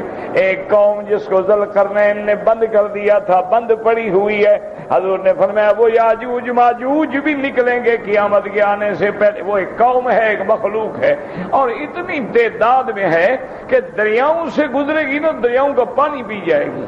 ایک قوم جس کو ذوالقرنین نے بند کر دیا تھا، بند پڑی ہوئی ہے، حضور نے فرمایا وہ یاجوج ماجوج بھی نکلیں گے قیامت کے آنے سے پہلے۔ وہ ایک قوم ہے، ایک مخلوق ہے، اور اتنی تعداد میں ہے کہ دریاؤں سے گزرے گی نا، دریاؤں کا پانی پی جائے گی،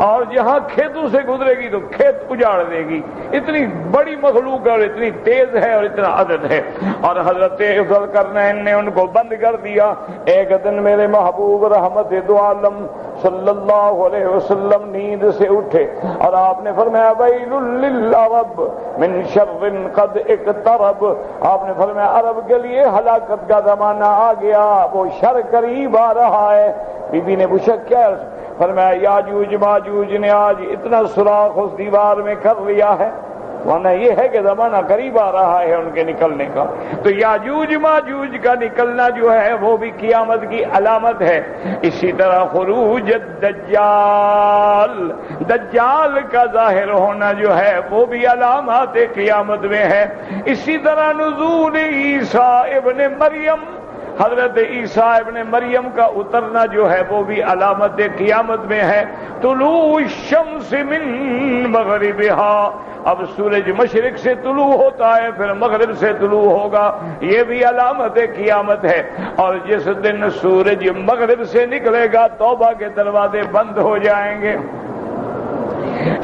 اور جہاں کھیتوں سے گزرے گی تو کھیت اجاڑ دے گی، اتنی بڑی مخلوق ہے اور اتنی تیز ہے اور اتنا عدد ہے۔ اور حضرت ذوالقرنین نے ان کو بند کر دیا۔ ایک دن میرے محبوب رحمت دو عالم صلی اللہ علیہ وسلم نیند سے اٹھے اور آپ نے فرمایا ویل للعرب من شر قد اقترب، آپ نے فرمایا عرب کے لیے ہلاکت کا زمانہ آ گیا، وہ شر قریب آ رہا ہے۔ بی بی نے پوچھا کیا؟ فرمایا یاجوج ماجوج نے آج اتنا سوراخ اس دیوار میں کر لیا ہے، ورنہ یہ ہے کہ زمانہ قریب آ رہا ہے ان کے نکلنے کا۔ تو یاجوج ماجوج کا نکلنا جو ہے وہ بھی قیامت کی علامت ہے۔ اسی طرح خروج الدجال، دجال کا ظاہر ہونا جو ہے وہ بھی علامات قیامت میں ہے۔ اسی طرح نزول عیسیٰ ابن مریم، حضرت عیسیٰ ابن مریم کا اترنا جو ہے وہ بھی علامت قیامت میں ہے۔ طلوع الشمس من مغربها، اب سورج مشرق سے طلوع ہوتا ہے پھر مغرب سے طلوع ہوگا، یہ بھی علامت قیامت ہے۔ اور جس دن سورج مغرب سے نکلے گا توبہ کے دروازے بند ہو جائیں گے۔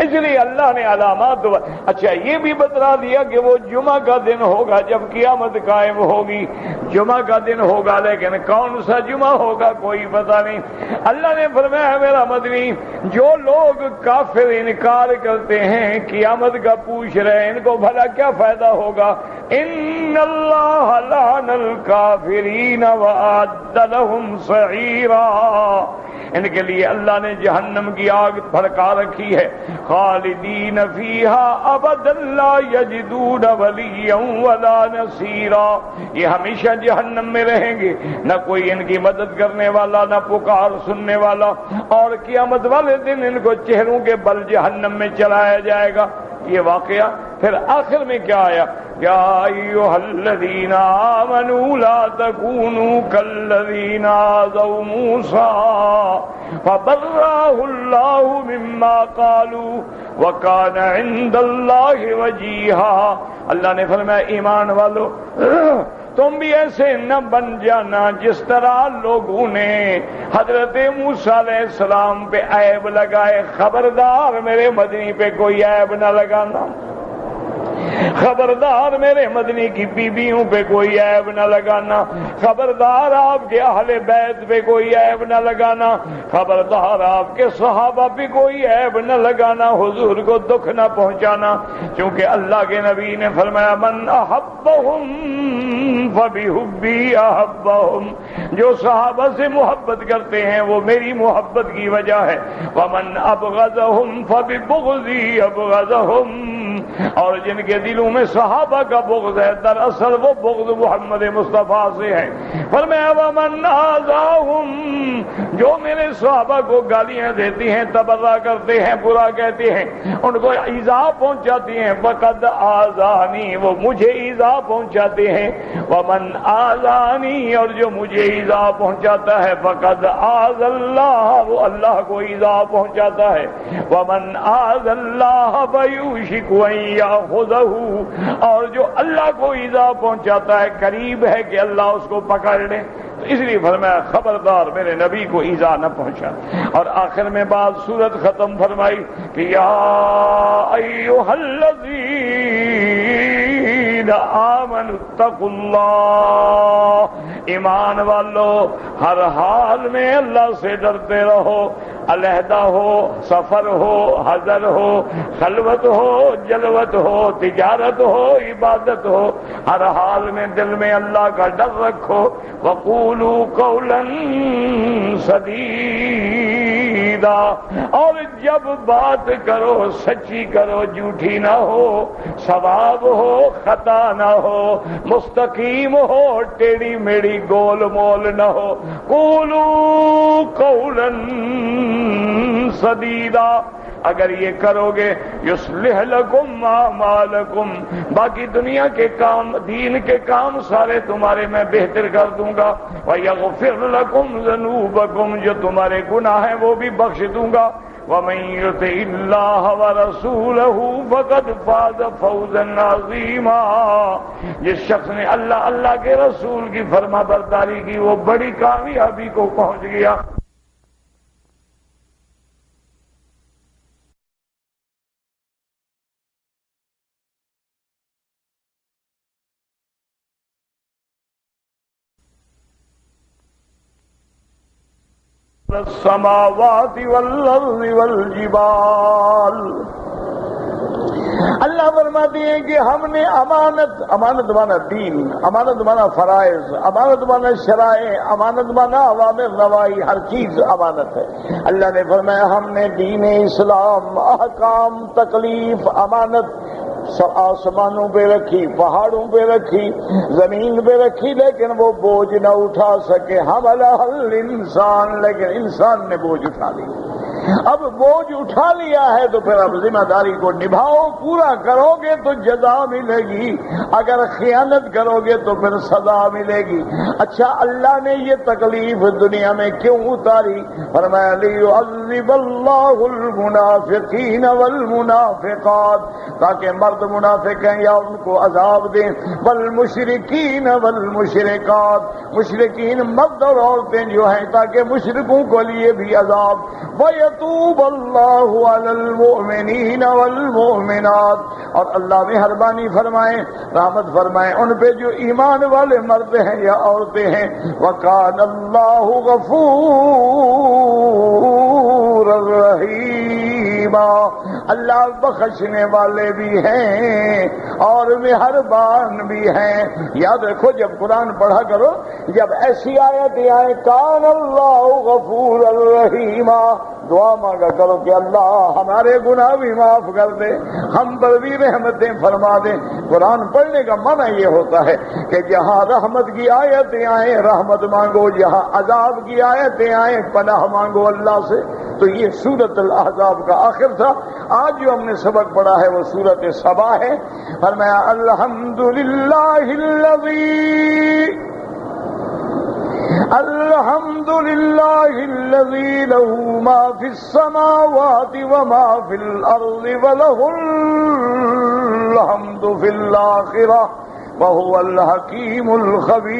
اس لیے اللہ نے علامات اچھا یہ بھی بتلا دیا کہ وہ جمعہ کا دن ہوگا جب قیامت قائم ہوگی، جمعہ کا دن ہوگا، لیکن کون سا جمعہ ہوگا کوئی پتہ نہیں۔ اللہ نے فرمایا میرا مدنی جو لوگ کافر انکار کرتے ہیں قیامت کا پوچھ رہے ہیں ان کو بھلا کیا فائدہ ہوگا؟ ان اللہ لعن الکافرین واعد لهم سعیرا، ان کے لیے اللہ نے جہنم کی آگ بھڑکا رکھی ہے، خالدین فیہا ابدا لا یجدون ولیا ولا نصیرا، یہ ہمیشہ جہنم میں رہیں گے، نہ کوئی ان کی مدد کرنے والا نہ پکار سننے والا، اور قیامت والے دن ان کو چہروں کے بل جہنم میں چلایا جائے گا۔ یہ واقعہ پھر آخر میں کیا آیا؟ یا ایھا الذین آمنوا لا تکونوا کالذین آذوا موسیٰ فبرأہ اللہ مما قالوا وکان عند اللہ وجیہا، اللہ نے فرمایا ایمان والو تم بھی ایسے نہ بن جانا جس طرح لوگوں نے حضرت موسیٰ علیہ السلام پہ عیب لگائے، خبردار میرے مدنی پہ کوئی عیب نہ لگانا۔ خبردار میرے مدنی کی بیویوں پہ کوئی عیب نہ لگانا، خبردار آپ کے اہل بیت پہ کوئی عیب نہ لگانا، خبردار آپ کے صحابہ پہ کوئی عیب نہ لگانا، حضور کو دکھ نہ پہنچانا، کیونکہ اللہ کے نبی نے فرمایا من احبہم فبحبی احبہم، جو صحابہ سے محبت کرتے ہیں وہ میری محبت کی وجہ ہے، ومن ابغضہم فببغضی ابغضہم، اور جن کے دلوں میں صحابہ کا بغض ہے دراصل وہ بغض محمد مصطفیٰ سے ہے۔ فرمایا ومن آذاہم، جو میرے صحابہ کو گالیاں دیتی ہیں، تبرہ کرتے ہیں، برا کہتے ہیں، ان کو ایذا پہنچاتی ہیں، فقد آذانی، وہ مجھے ایذا پہنچاتے ہیں، ومن آذانی، اور جو مجھے ایذا پہنچاتا ہے، فقد آذ اللہ، وہ اللہ کو ایذا پہنچاتا ہے، ومن آذ اللہ فیوشک ان یاخذہ، اور جو اللہ کو ایذا پہنچاتا ہے قریب ہے کہ اللہ اس کو پکڑ لے، تو اس لیے فرمایا خبردار میرے نبی کو ایذا نہ پہنچا۔ اور آخر میں بعد سورت ختم فرمائی کہ یا ایھا الذین آمنوا اتقوا اللہ، ایمان والو ہر حال میں اللہ سے ڈرتے رہو، علیحدہ ہو، سفر ہو، حضر ہو، خلوت ہو، جلوت ہو، تجارت ہو، عبادت ہو، ہر حال میں دل میں اللہ کا ڈر رکھو، وقولوا قولا سدیدا، اور جب بات کرو سچی کرو، جھوٹی نہ ہو، ثواب ہو، خطا نہ ہو، مستقیم ہو، ٹیڑھی میڑھی گول مول نہ ہو، قولوا قولا سدیدا، اگر یہ کرو گے یصلح لکم اعمالکم، باقی دنیا کے کام، دین کے کام سارے تمہارے میں بہتر کر دوں گا، ویغفر لکم ذنوبکم، جو تمہارے گناہ ہیں وہ بھی بخش دوں گا، ومن یطع اللہ ورسولہ فقد فاز فوزا عظیما، جس شخص نے اللہ کے رسول کی فرما برداری کی وہ بڑی کامیابی کو پہنچ گیا۔ السماوات والارض والجبال، اللہ فرماتے ہیں کہ ہم نے امانت مانا دین، امانت مانا فرائض، امانت مانا شرائع، امانت مانا اوامر نواہی، ہر چیز امانت ہے۔ اللہ نے فرمایا ہم نے دین اسلام، احکام، تکلیف، امانت آسمانوں پہ رکھی، پہاڑوں پہ رکھی، زمین پہ رکھی، لیکن وہ بوجھ نہ اٹھا سکے، حملہ الانسان، لیکن انسان نے بوجھ اٹھا لی۔ اب بوجھ اٹھا لیا ہے تو پھر اب ذمہ داری کو نبھاؤ، پورا کرو گے تو جزا ملے گی، اگر خیانت کرو گے تو پھر سزا ملے گی۔ اچھا اللہ نے یہ تکلیف دنیا میں کیوں اتاری؟ فرمایا لیعذب اللہ المنافقین والمنافقات، تاکہ مرد منافق ہیں یا ان کو عذاب دیں، والمشرکین والمشرکات، مشرکین مرد اور عورتیں جو ہیں تاکہ مشرکوں کو لیے بھی عذاب، وَيَتُوبَ اللَّهُ عَلَى الْمُؤْمِنِينَ وَالْمُؤْمِنَاتِ، اور اللہ مہربانی فرمائیں، رحمت فرمائیں ان پہ جو ایمان والے مرد ہیں یا عورتیں ہیں، وَكَانَ اللَّهُ غَفُورًا رَحِيمًا، اللہ بخشنے والے بھی ہیں اور مہربان بھی ہیں۔ یاد رکھو جب قرآن پڑھا کرو، جب ایسی آیتیں آئیں کان اللہ غفور الرحیم، دعا مانگا کرو کہ اللہ ہمارے گناہ بھی معاف کر دے، ہم پر بھی رحمتیں فرما دے۔ قرآن پڑھنے کا معنی یہ ہوتا ہے کہ جہاں رحمت کی آیتیں آئیں رحمت مانگو، جہاں عذاب کی آیتیں آئیں پناہ مانگو اللہ سے۔ تو یہ سورۃ الاحزاب کا آخر تھا۔ آج جو ہم نے سبق پڑھا ہے وہ سورۃ سبا ہے۔ فرمایا الحمدللہ الذی لہ ما فی السماوات وما فی الارض ولہ الحمد فی الآخرہ وهو الحکیم الخبیر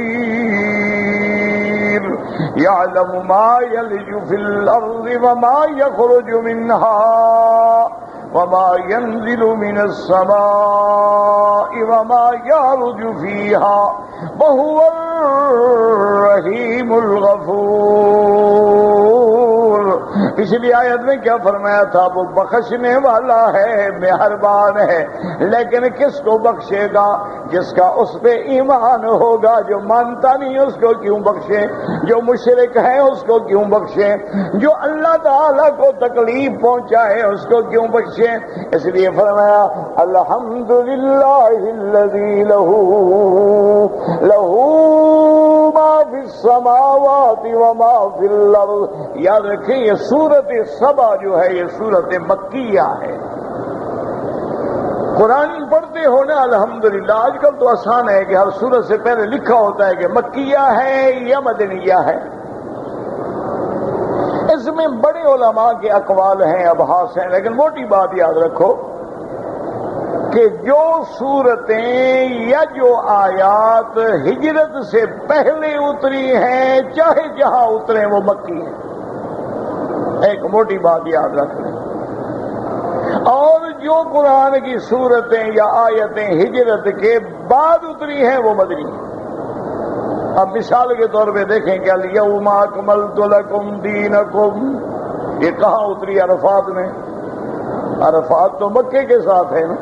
یعلم ما یلج فی الارض وما یخرج منها وما ينزل من السماء وما يعرج فيها وهو الرحيم الغفور. پچھلی آیت میں کیا فرمایا تھا؟ وہ بخشنے والا ہے، مہربان ہے، لیکن کس کو بخشے گا؟ جس کا اس پہ ایمان ہوگا. جو مانتا نہیں اس کو کیوں بخشے؟ جو مشرک ہے اس کو کیوں بخشے؟ جو اللہ تعالیٰ کو تکلیف پہنچائے اس کو کیوں بخشے؟ اس لیے فرمایا الحمدللہ الذی لہ ما فی السماوات وما فی الارض. یاد رکھیں یہ سورت سبا جو ہے یہ سورت مکیہ ہے. قرآن پڑھتے ہو نا الحمدللہ. آج کل تو آسان ہے کہ ہر سورت سے پہلے لکھا ہوتا ہے کہ مکیہ ہے یا مدنیہ ہے. اس میں بڑے علماء کے اقوال ہیں، ابحاث ہیں، لیکن موٹی بات یاد رکھو کہ جو صورتیں یا جو آیات ہجرت سے پہلے اتری ہیں چاہے جہاں اتریں وہ مکی ہیں. ایک موٹی بات یاد رکھ لیں. اور جو قرآن کی صورتیں یا آیتیں ہجرت کے بعد اتری ہیں وہ مدنی ہیں. اب مثال کے طور پہ دیکھیں کہ الیوم اکملت لکم دینکم، یہ کہاں اتری؟ عرفات میں. عرفات تو مکے کے ساتھ ہے نا،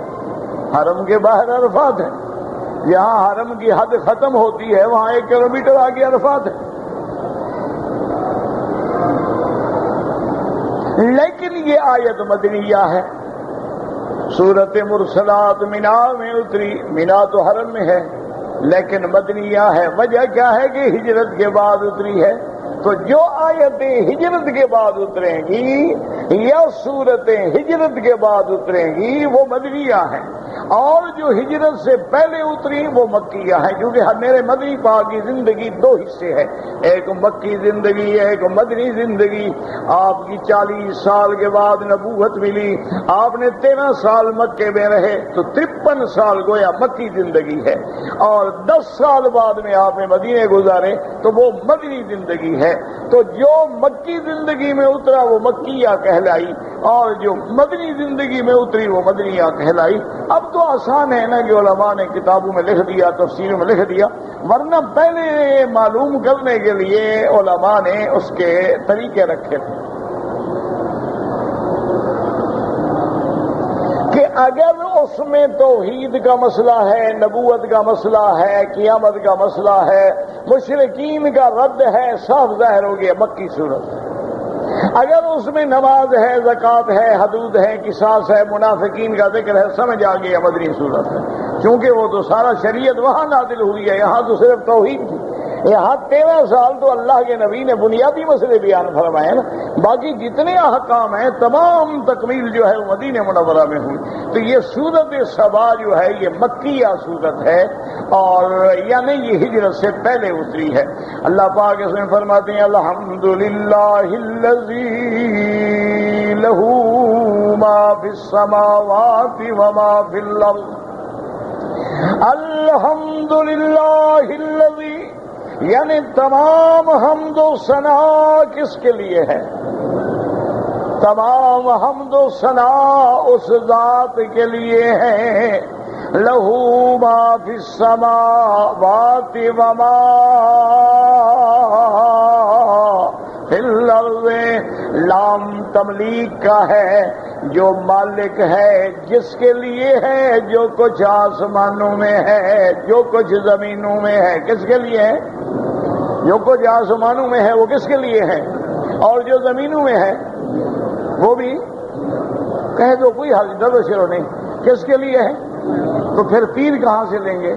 حرم کے باہر عرفات ہے. یہاں حرم کی حد ختم ہوتی ہے وہاں 1 کلومیٹر آگے عرفات ہے. لیکن یہ آیت مدنیہ ہے. سورت مرسلات مینا میں اتری. مینا تو حرم میں ہے لیکن مدنیہ ہے. وجہ کیا ہے کہ ہجرت کے بعد اتری ہے. تو جو آیتیں ہجرت کے بعد اتریں گی یا صورتیں ہجرت کے بعد اتریں گی وہ مدنیہ ہیں، اور جو ہجرت سے پہلے اتری وہ مکیہ ہیں. کیونکہ میرے مدنی پاک کی زندگی 2 حصے ہے، ایک مکی زندگی ہے، ایک مدنی زندگی. آپ کی 40 سال کے بعد نبوت ملی، آپ نے 13 سال مکے میں رہے تو 53 سال گویا مکی زندگی ہے. اور 10 سال بعد میں آپ نے مدینے گزارے تو وہ مدنی زندگی ہے. تو جو مکی زندگی میں اترا وہ مکیہ کہلائی، اور جو مدنی زندگی میں اتری وہ مدنیہ کہلائی. اب تو آسان ہے نا کہ علماء نے کتابوں میں لکھ دیا، تفسیروں میں لکھ دیا، ورنہ پہلے معلوم کرنے کے لیے علماء نے اس کے طریقے رکھے تھے کہ اگر اس میں توحید کا مسئلہ ہے، نبوت کا مسئلہ ہے، قیامت کا مسئلہ ہے، مشرکین کا رد ہے، صاف ظاہر ہو گیا مکی صورت ہے. اگر اس میں نماز ہے، زکوٰۃ ہے، حدود ہے، قصاص ہے، منافقین کا ذکر ہے، سمجھ آ گیا مدنی صورت ہے. کیونکہ وہ تو سارا شریعت وہاں نازل ہوئی ہے، یہاں تو صرف توحید تھی. یہاں 13 سال تو اللہ کے نبی نے بنیادی مسئلے بیان فرمائے نا، باقی جتنے احکام ہیں تمام تکمیل جو ہے وہ مدینہ منورہ میں ہوئی. تو یہ سورت سبا جو ہے یہ مکیہ سورت ہے، اور یعنی یہ ہجرت سے پہلے اتری ہے. اللہ پاک اس میں فرماتے ہیں الحمدللہ الذی لہ ما فی السماوات وما فی الارض. الحمدللہ الذی یعنی تمام حمد و ثنا کس کے لیے ہے؟ تمام حمد و ثنا اس ذات کے لیے ہے. لہو ما فی السماوات وما فی الارض. لام تملیک کا ہے، جو مالک ہے، جس کے لیے ہے جو کچھ آسمانوں میں ہے، جو کچھ زمینوں میں ہے. کس کے لیے ہے؟ جو کچھ آسمانوں میں ہے وہ کس کے لیے ہے؟ اور جو زمینوں میں ہے وہ بھی کہہ دو، کوئی حل ڈر شروع نہیں. کس کے لیے ہے؟ تو پھر پیر کہاں سے لیں گے؟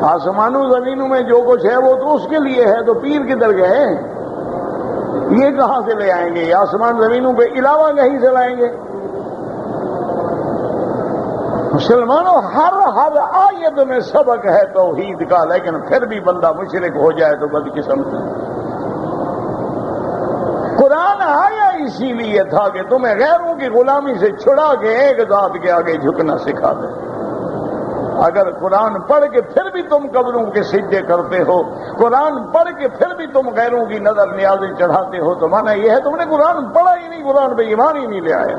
آسمانوں زمینوں میں جو کچھ ہے وہ تو اس کے لیے ہے، تو پیر کدھر گئے؟ یہ کہاں سے لے آئیں گے؟ آسمان زمینوں کے علاوہ کہیں سے لائیں گے؟ مسلمانوں ہر آیت میں سبق ہے توحید کا، لیکن پھر بھی بندہ مشرک ہو جائے تو بدقسمت ہے. قرآن آیا اسی لیے تھا کہ تمہیں غیروں کی غلامی سے چھڑا کے ایک ذات کے آگے جھکنا سکھا دے. اگر قرآن پڑھ کے پھر بھی تم قبروں کے سجدے کرتے ہو، قرآن پڑھ کے پھر بھی تم غیروں کی نظر نیازیں چڑھاتے ہو، تو مانا یہ ہے تم نے قرآن پڑھا ہی نہیں، قرآن پہ ایمان ہی نہیں لے آئے۔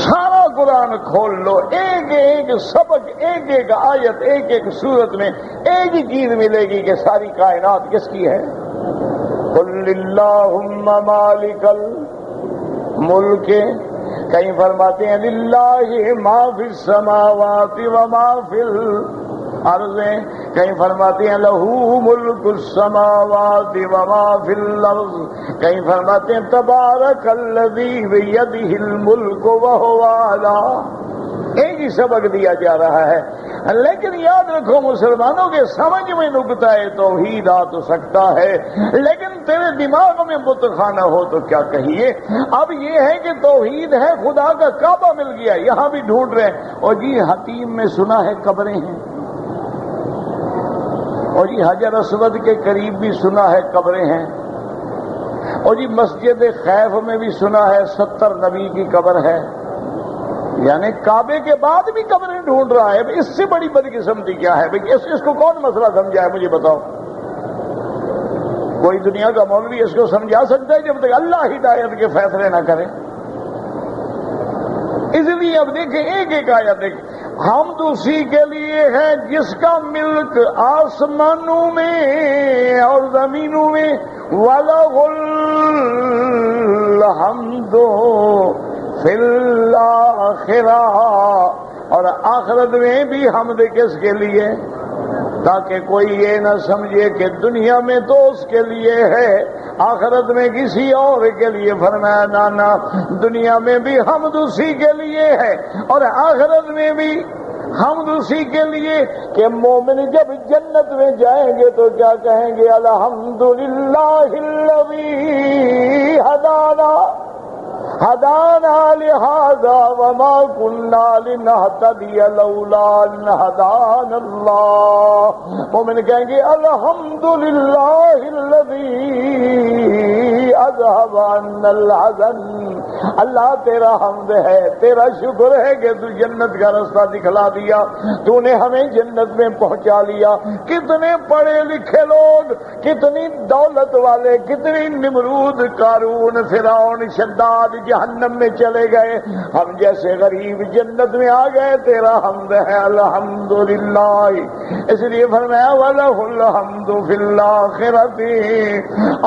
سارا قرآن کھول لو، ایک ایک سبق، ایک ایک آیت، ایک ایک سورت میں ایک ہی چیز ملے گی کہ ساری کائنات کس کی ہے؟ قل اللہم مالک الملک، کہیں فرماتے ہیں للہ ما فی السماوات وما فی الارض، کہیں فرماتے ہیں لہو ملک السماوات وما فی الارض، کہیں فرماتے ہیں تبارک الذی بیدہ الملک وہو علی، ایک ہی سبق دیا جا رہا ہے۔ لیکن یاد رکھو مسلمانوں کے سمجھ میں نکتہ توحید آ تو سکتا ہے، لیکن تیرے دماغ میں بت خانہ ہو تو کیا کہیے۔ اب یہ ہے کہ توحید ہے، خدا کا کعبہ مل گیا، یہاں بھی ڈھونڈ رہے ہیں، اور جی حتیم میں سنا ہے قبریں ہیں، اور جی حجر اسود کے قریب بھی سنا ہے قبریں ہیں، اور جی مسجد خیف میں بھی سنا ہے 70 نبی کی قبر ہے، یعنی کعبے کے بعد بھی قبریں ڈھونڈ رہا ہے۔ اس سے بڑی بدقسمتی کیا ہے؟ اس کو کون مسئلہ سمجھا ہے مجھے بتاؤ؟ کوئی دنیا کا مولوی اس کو سمجھا سکتا ہے جب تک اللہ ہدایت کے فیصلے نہ کرے؟ اس لیے اب دیکھیں ایک ایک آیت دیکھیں، حمد اسی کے لیے ہے جس کا ملک آسمانوں میں اور زمینوں میں، وَلَهُ الْحَمْدُ فِي الْآخِرَةِ، اور آخرت میں بھی حمد کس کے لیے؟ تاکہ کوئی یہ نہ سمجھے کہ دنیا میں تو اس کے لیے ہے، آخرت میں کسی اور کے لیے۔ فرمایا نانا، دنیا میں بھی حمد اسی کے لیے ہے اور آخرت میں بھی حمد اسی کے لیے کہ مومن جب جنت میں جائیں گے تو کیا کہیں گے؟ الحمدللہ الذی ہدانا لہذا وما كنا لنهتدي لولا ان هدانا اللہ۔ مومن کہیں گے الحمدللہ الذی اذهب عنا الحزن، اللہ تیرا حمد ہے، تیرا شکر ہے کہ تو جنت کا راستہ دکھلا دیا، تو نے ہمیں جنت میں پہنچا لیا۔ کتنے پڑھے لکھے لوگ، کتنی دولت والے، کتنی نمرود، قارون، فرعون، شداد جہنم میں چلے گئے، ہم جیسے غریب جنت میں آ گئے، تیرا حمد ہے الحمدللہ۔ اس لیے فرمایا وَلَهُ الْحَمْدُ فِي الْآخِرَةِ۔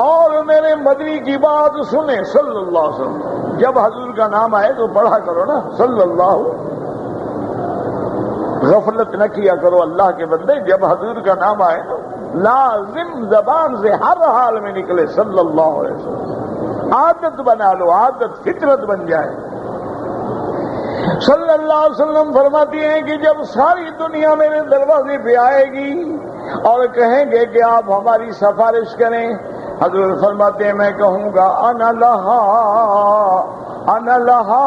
اور میرے مدنی کی بات سنیں صلی اللہ علیہ وسلم، جب حضور کا نام آئے تو پڑھا کرو نا صلی اللہ، غفلت نہ کیا کرو اللہ کے بندے، جب حضور کا نام آئے تو لازم زبان سے ہر حال میں نکلے صلی اللہ علیہ وسلم، عادت بنا لو، عادت فطرت بن جائے۔ صلی اللہ علیہ وسلم فرماتی ہیں کہ جب ساری دنیا میرے دروازے پہ آئے گی اور کہیں گے کہ آپ ہماری سفارش کریں، حضور فرماتے ہیں میں کہوں گا انا لہا انا لہا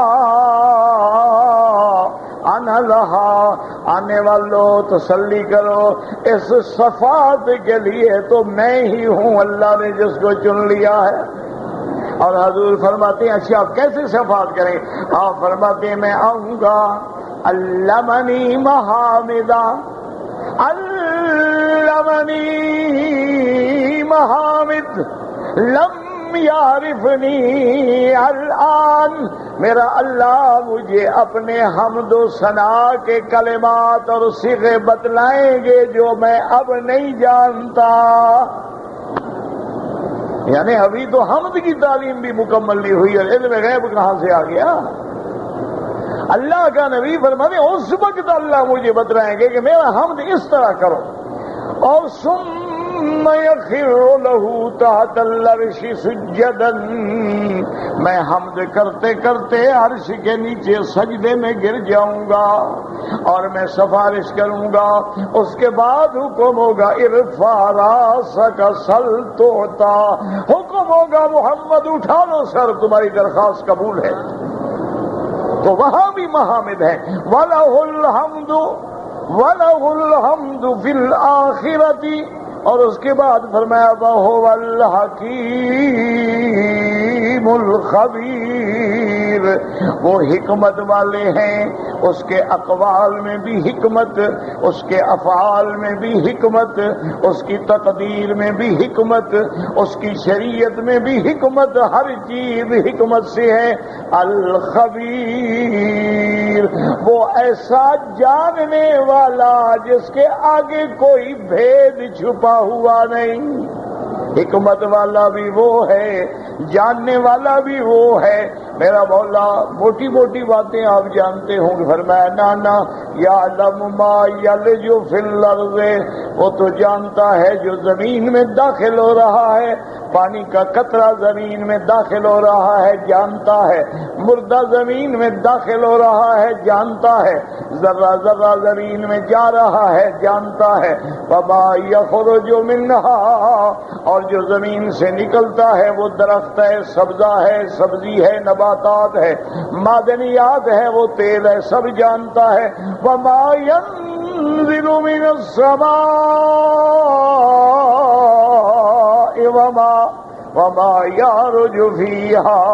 انا لہا، آنے والوں تسلی کرو، اس صفات کے لیے تو میں ہی ہوں، اللہ نے جس کو چن لیا ہے۔ اور حضور فرماتے ہیں اچھا آپ کیسے شفاعت کریں؟ آپ فرماتے ہیں میں آؤں گا علمنی محامدہ، علمنی محامد لم یعرفنی الآن، میرا اللہ مجھے اپنے حمد و ثنا کے کلمات اور صیغے بتلائیں گے جو میں اب نہیں جانتا۔ یعنی ابھی تو حمد کی تعلیم بھی مکمل نہیں ہوئی اور علم غیب کہاں سے آ گیا؟ اللہ کا نبی فرماتے ہیں اس وقت اللہ مجھے بتلائیں گے کہ میرا حمد اس طرح کرو، اور ثم یخر لہ تحت العرش سجدا، میں حمد کرتے کرتے عرش کے نیچے سجدے میں گر جاؤں گا اور میں سفارش کروں گا۔ اس کے بعد حکم ہوگا ارفع راسک سل تعطی، حکم ہوگا محمد اٹھا لو سر، تمہاری درخواست قبول ہے۔ تو وہاں بھی محامد ہے، وَلَهُ الْحَمْدُ وَلَهُ الْحَمْدُ فِي الْآخِرَةِ اور اس کے بعد فرمایا وَهُوَ الْحَكِيمُ الْخَبِيرُ، وہ حکمت والے ہیں، اس کے اقوال میں بھی حکمت، اس کے افعال میں بھی حکمت، اس کی تقدیر میں بھی حکمت، اس کی شریعت میں بھی حکمت، ہر چیز حکمت سے ہے۔ الخبیر، وہ ایسا جاننے والا جس کے آگے کوئی بھید چھپا ہوا نہیں۔ حکمت والا بھی وہ ہے، جاننے والا بھی وہ ہے۔ میرا مولا موٹی موٹی باتیں آپ جانتے ہوں گے، فرمایا نانا یعلم ما یلج فی الارض، وہ تو جانتا ہے جو زمین میں داخل ہو رہا ہے، پانی کا قطرہ زمین میں داخل ہو رہا ہے جانتا ہے، مردہ زمین میں داخل ہو رہا ہے جانتا ہے، ذرہ ذرہ زمین میں جا رہا ہے جانتا ہے، وما یخرج منہا، اور جو زمین سے نکلتا ہے وہ درخت ہے، سبزہ ہے، سبزی ہے، نباتات ہے، معدنیات ہے، وہ تیل ہے، سب جانتا ہے۔ وما ينزل من السماء وما يعرج فيها،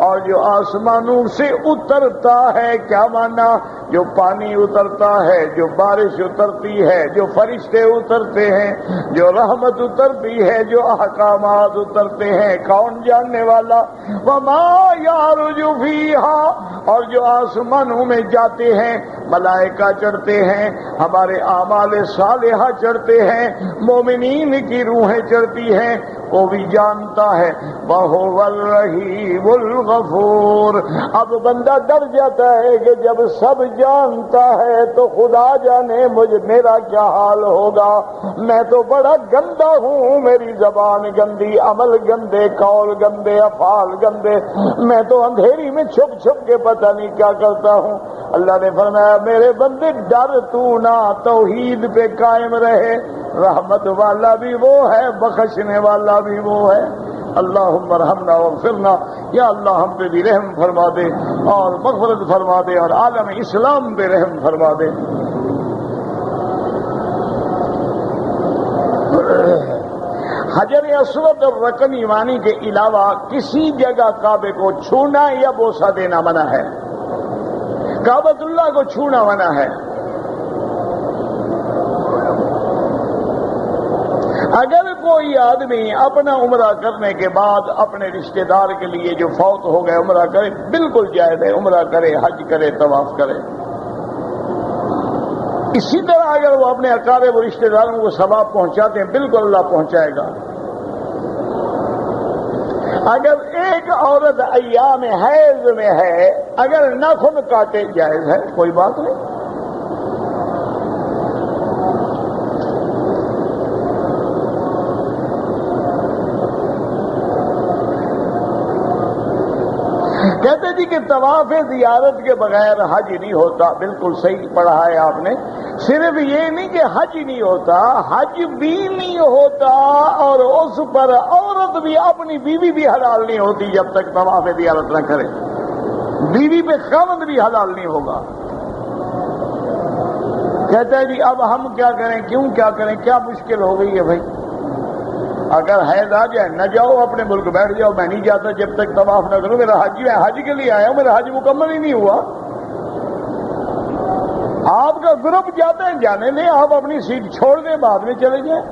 اور جو آسمانوں سے اترتا ہے، کیا مانا؟ جو پانی اترتا ہے، جو بارش اترتی ہے، جو فرشتے اترتے ہیں، جو رحمت اترتی ہے، جو احکامات اترتے ہیں، کون جاننے والا؟ وما يعرج فيها، اور جو آسمانوں میں جاتے ہیں، ملائکہ چڑھتے ہیں، ہمارے اعمال صالحہ چڑھتے ہیں، مومنین کی روحیں چڑھتی ہیں، وہ بھی جانتا ہے۔ وَهُوَ الرَّحِيمُ الْغَفُورُ، اب بندہ ڈر جاتا ہے کہ جب سب جانتا ہے تو خدا جانے میرا کیا حال ہوگا، میں تو بڑا گندا ہوں، میری زبان گندی، عمل گندے، قول گندے، افعال گندے، میں تو اندھیری میں چھپ چھپ کے پتہ نہیں کیا کرتا ہوں۔ اللہ نے فرمایا میرے بندے ڈر تو نہ، توحید پہ قائم رہے، رحمت والا بھی وہ ہے، بخشنے والا بھی وہ ہے۔ اللہم ارحمنا واغفرنا، یا اللہ ہم پہ بھی رحم فرما دے اور مغفرت فرما دے اور عالم اسلام پہ رحم فرما دے۔ حجر اسود اور رکن یمانی کے علاوہ کسی جگہ کعبے کو چھونا یا بوسہ دینا منع ہے، کعبۃ اللہ کو چھونا منع ہے۔ اگر کوئی آدمی اپنا عمرہ کرنے کے بعد اپنے رشتہ دار کے لیے جو فوت ہو گئے عمرہ کرے، بالکل جائز ہے، عمرہ کرے، حج کرے، طواف کرے۔ اسی طرح اگر وہ اپنے اقارب و رشتہ داروں کو ثواب پہنچاتے ہیں، بالکل اللہ پہنچائے گا۔ اگر ایک عورت ایام حیض میں ہے، اگر ناخن کاٹے جائز ہے، کوئی بات نہیں۔ کہتے جی کہ طواف زیارت کے بغیر حج نہیں ہوتا، بالکل صحیح پڑھا ہے آپ نے۔ صرف یہ نہیں کہ حج نہیں ہوتا، حج بھی نہیں ہوتا، اور اس پر عورت بھی، اپنی بیوی بھی حلال نہیں ہوتی جب تک طواف زیارت نہ کرے، بیوی پہ خاوند بھی حلال نہیں ہوگا۔ کہتا ہے جی اب ہم کیا کریں، کیوں کیا کریں، کیا مشکل ہو گئی ہے بھائی؟ اگر حیض آ جائے نہ جاؤ، اپنے ملک بیٹھ جاؤ، میں نہیں جاتا جب تک طواف نہ کروں، میرا حج ہے، حج کے لیے آیا ہوں، میرا حج مکمل ہی نہیں ہوا۔ آپ کا گروپ جاتے ہیں، جانے دیں، آپ اپنی سیٹ چھوڑ دیں، بعد میں چلے جائیں۔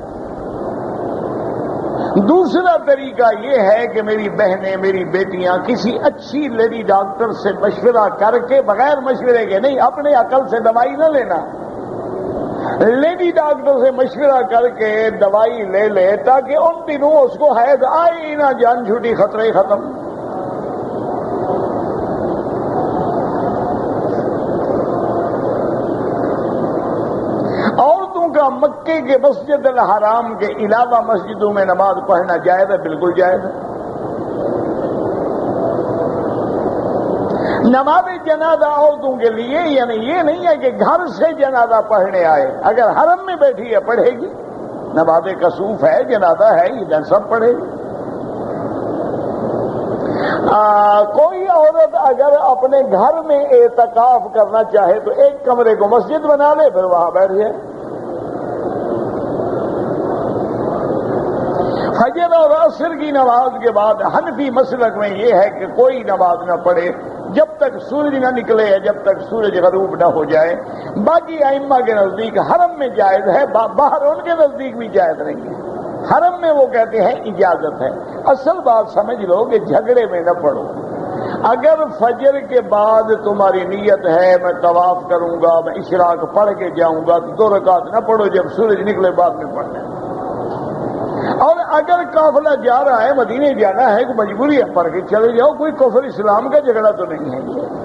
دوسرا طریقہ یہ ہے کہ میری بہنیں، میری بیٹیاں کسی اچھی لیڈی ڈاکٹر سے مشورہ کر کے، بغیر مشورے کے نہیں، اپنے عقل سے دوائی نہ لینا، لیڈی ڈاکٹر سے مشورہ کر کے دوائی لے لے تاکہ ان دنوں اس کو حیض آئے ہی نہ، جان چھوٹی، خطرے ختم۔ عورتوں کا مکے کے مسجد الحرام کے علاوہ مسجدوں میں نماز پڑھنا جائز ہے، بالکل جائز ہے۔ نماز جنازہ عورتوں کے لیے، یعنی یہ نہیں ہے کہ گھر سے جنازہ پڑھنے آئے، اگر حرم میں بیٹھی ہے پڑھے گی، نماز کسوف ہے، جنازہ ہے، یہ سب پڑھے گی۔ کوئی عورت اگر اپنے گھر میں اعتکاف کرنا چاہے تو ایک کمرے کو مسجد بنا لے، پھر وہاں بیٹھ جائے۔ فجر اور عصر کی نماز کے بعد حنفی مسلک میں یہ ہے کہ کوئی نماز نہ پڑھے جب تک سورج نہ نکلے یا جب تک سورج غروب نہ ہو جائے. باقی ائمہ کے نزدیک حرم میں جائز ہے، باہر ان کے نزدیک بھی جائز نہیں ہے. حرم میں وہ کہتے ہیں اجازت ہے. اصل بات سمجھ لو کہ جھگڑے میں نہ پڑو. اگر فجر کے بعد تمہاری نیت ہے میں طواف کروں گا، میں اشراق پڑھ کے جاؤں گا، تو 2 رکعت نہ پڑھو، جب سورج نکلے بعد میں پڑھنا. اور اگر قافلہ جا رہا ہے، مدینے جانا ہے، کوئی مجبوری ہے، پڑھ کے چلے جاؤ، کوئی کفر اسلام کا جھگڑا تو نہیں ہے یہ.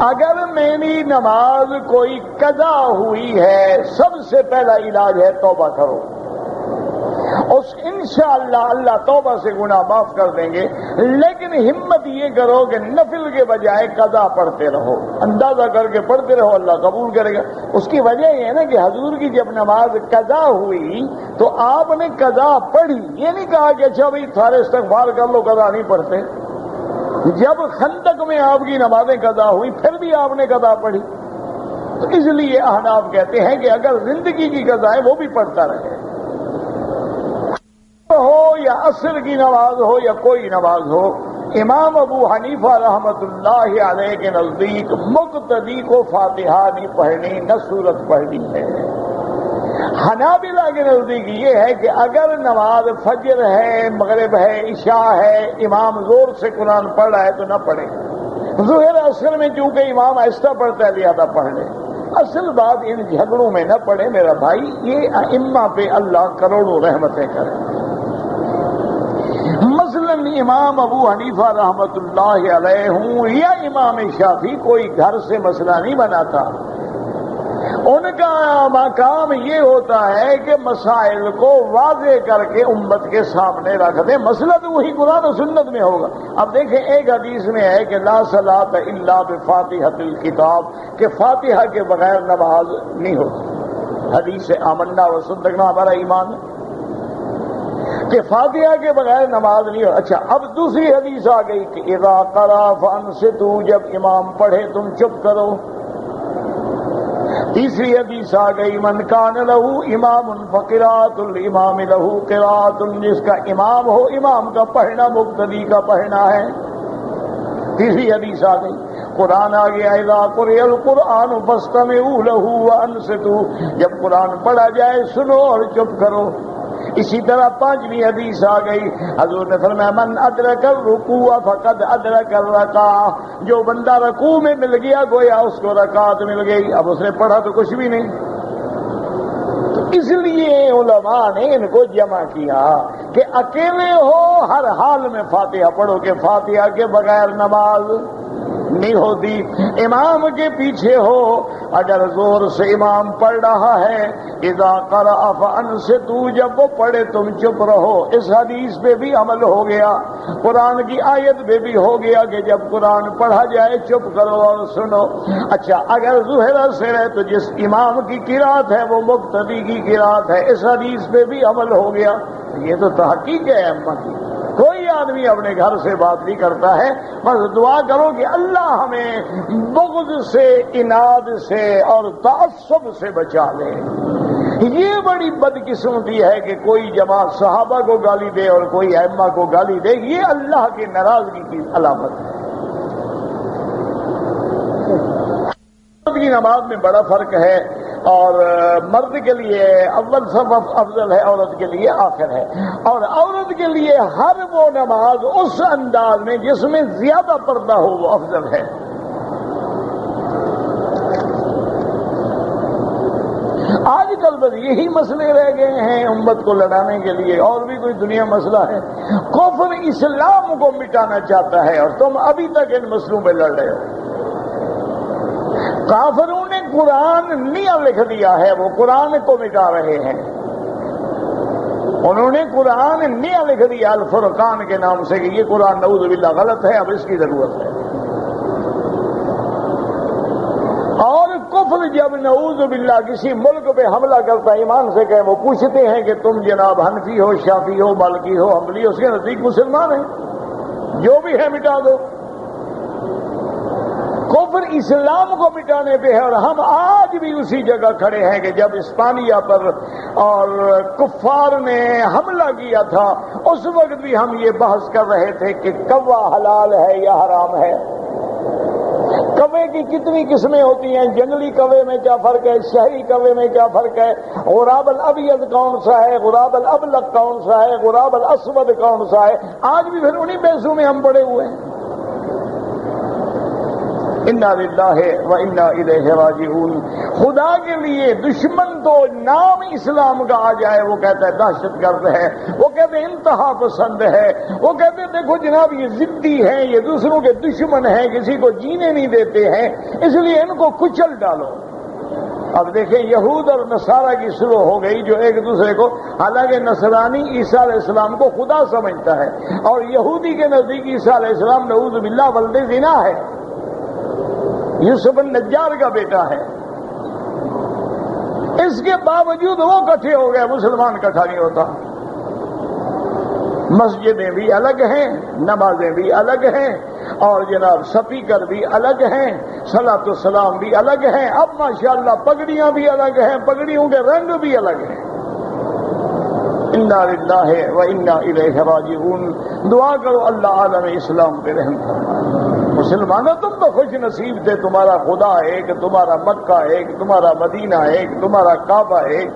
اگر میری نماز کوئی قضا ہوئی ہے، سب سے پہلا علاج ہے توبہ کرو. اس انشاءاللہ اللہ توبہ سے گناہ معاف کر دیں گے. لیکن ہمت یہ کرو کہ نفل کے بجائے قضا پڑھتے رہو، اندازہ کر کے پڑھتے رہو، اللہ قبول کرے گا. اس کی وجہ یہ ہے نا کہ حضور کی جب نماز قضا ہوئی تو آپ نے قضا پڑھی، یہ نہیں کہا کہ اچھا بھائی سارے استغفار کر لو، قضا نہیں پڑھتے. جب خندق میں آپ کی نمازیں قضا ہوئی پھر بھی آپ نے قضا پڑھی. تو اس لیے احناف کہتے ہیں کہ اگر زندگی کی قضا ہے وہ بھی پڑھتا رہے، ہو یا عصر کی نماز ہو یا کوئی نماز ہو. امام ابو حنیفہ رحمت اللہ علیہ کے نزدیک مقتدی کو فاتحہ نہیں پڑھنی، نہ سورت پڑھنی ہے. حنابلہ کے نزدیک یہ ہے کہ اگر نماز فجر ہے، مغرب ہے، عشاء ہے، امام زور سے قرآن پڑھ رہا ہے تو نہ پڑھے. ظہر عصر میں چونکہ امام آہستہ پڑھتا ہے لہذا پڑھ لے. اصل بات ان جھگڑوں میں نہ پڑے میرا بھائی. یہ ائمہ پہ اللہ کروڑوں رحمتیں کرے. مثلا امام ابو حنیفہ رحمت اللہ علیہ ہوں یا امام شافعی، کوئی گھر سے مسئلہ نہیں بناتا. ان کا کام یہ ہوتا ہے کہ مسائل کو واضح کر کے امت کے سامنے رکھ دیں. مسئلہ تو وہی قرآن و سنت میں ہوگا. اب دیکھیں ایک حدیث میں ہے کہ لا صلاۃ الا بفاتحۃ الکتاب، کہ فاتحہ کے بغیر نماز نہیں ہوتی. حدیث آمنا و صدقنا ہمارا ایمان ہے کہ فاتحہ کے بغیر نماز نہیں ہو. اچھا اب دوسری حدیث آ گئی کہ اذا قرأ فانصتوا، جب امام پڑھے تم چپ کرو. تیسری حدیث آ گئی من کان لہ امام فقراۃ الامام لہ قراۃ، جس کا امام ہو امام کا پڑھنا مقتدی کا پڑھنا ہے. تیسری حدیث آ گئی. قرآن آ گیا اذا قرئ القرآن فاستمعوا لہ وانصتوا، جب قرآن پڑھا جائے سنو اور چپ کرو. اسی طرح پانچویں حدیث آ گئی، حضور نے فرمایا من ادرک الرکوع فقد ادرک الرکعہ، جو بندہ رکوع میں مل گیا گویا اس کو رکعت مل گئی. اب اس نے پڑھا تو کچھ بھی نہیں. تو اس لیے علماء نے ان کو جمع کیا کہ اکیلے ہو ہر حال میں فاتحہ پڑھو، کہ فاتحہ کے بغیر نماز نہیں ہوتی. امام کے پیچھے ہو، اگر زور سے امام پڑھ رہا ہے اذا قرأ فانصتوا، جب وہ پڑھے تم چپ رہو. اس حدیث پہ بھی عمل ہو گیا، قرآن کی آیت پہ بھی ہو گیا کہ جب قرآن پڑھا جائے چپ کرو اور سنو. اچھا اگر ظہر عصر ہے تو جس امام کی قرات ہے وہ مقتدی کی قرات ہے، اس حدیث پہ بھی عمل ہو گیا. یہ تو تحقیق ہے ائمہ کی. کوئی آدمی اپنے گھر سے بات نہیں کرتا ہے. بس دعا کرو کہ اللہ ہمیں بغض سے، اناد سے اور تعصب سے بچا لے. یہ بڑی بدقسمتی ہے کہ کوئی جماعت صحابہ کو گالی دے اور کوئی ائمہ کو گالی دے. یہ اللہ کی ناراضگی کی علامت ہے. کی نماز میں بڑا فرق ہے، اور مرد کے لیے اول صف افضل ہے، عورت کے لیے آخر ہے. اور عورت کے لیے ہر وہ نماز اس انداز میں جس میں زیادہ پردہ ہو وہ افضل ہے. آج کل بس یہی مسئلے رہ گئے ہیں امت کو لڑانے کے لیے، اور بھی کوئی دنیا مسئلہ ہے. کفر اسلام کو مٹانا چاہتا ہے اور تم ابھی تک ان مسئلوں میں لڑ رہے ہو. کافروں نے قرآن نیا لکھ دیا ہے، وہ قرآن کو مٹا رہے ہیں. انہوں نے قرآن نیا لکھ دیا الفرقان کے نام سے کہ یہ قرآن نعوذ باللہ غلط ہے، اب اس کی ضرورت ہے. اور کفر جب نعوذ باللہ کسی ملک پہ حملہ کرتا ہے، ایمان سے کہیں، وہ پوچھتے ہیں کہ تم جناب حنفی ہو، شافعی ہو، مالکی ہو، حنبلی، اس کے نزدیک مسلمان ہیں، جو بھی ہے مٹا دو. کفر اسلام کو مٹانے پہ ہے، اور ہم آج بھی اسی جگہ کھڑے ہیں کہ جب اسپانیہ پر اور کفار نے حملہ کیا تھا اس وقت بھی ہم یہ بحث کر رہے تھے کہ کوا حلال ہے یا حرام ہے۔ کوے کی کتنی قسمیں ہوتی ہیں، جنگلی کوے میں کیا فرق ہے، شہری کوے میں کیا فرق ہے، غراب الابیض کون سا ہے، غراب الابلق کون سا ہے، غراب الاسود کون سا ہے، آج بھی پھر انہی بحثوں میں ہم پڑے ہوئے ہیں۔ انا للہ و انا الیہ راجعون۔ خدا کے لیے دشمن تو نام اسلام کا آ جائے وہ کہتا ہے دہشت گرد ہے، وہ کہتے ہیں انتہا پسند ہے، وہ کہتے ہیں دیکھو جناب یہ ضدی ہیں، یہ دوسروں کے دشمن ہیں، کسی کو جینے نہیں دیتے ہیں، اس لیے ان کو کچل ڈالو۔ اب دیکھیں یہود اور نصارہ کی شروع ہو گئی جو ایک دوسرے کو، حالانکہ نصرانی عیسیٰ علیہ السلام کو خدا سمجھتا ہے اور یہودی کے نزدیک عیسیٰ علیہ السلام نعوذ باللہ ولد زنا ہے، یوسف النجار کا بیٹا ہے۔ اس کے باوجود وہ اکٹھے ہو گئے، مسلمان اکٹھا نہیں ہوتا۔ مسجدیں بھی الگ ہیں، نمازیں بھی الگ ہیں، اور جناب سپیکر بھی الگ ہیں، صلاۃ السلام بھی الگ ہیں، اب ماشاءاللہ پگڑیاں بھی الگ ہیں، پگڑیوں کے رنگ بھی الگ ہیں۔ انا للہ و انا الیہ راجعون۔ دعا کرو اللہ عالم اسلام پہ رحم فرمائے۔ مسلمانوں تم تو خوش نصیب تھے، تمہارا خدا ایک، تمہارا مکہ ایک، تمہارا مدینہ ایک، تمہارا کعبہ ایک،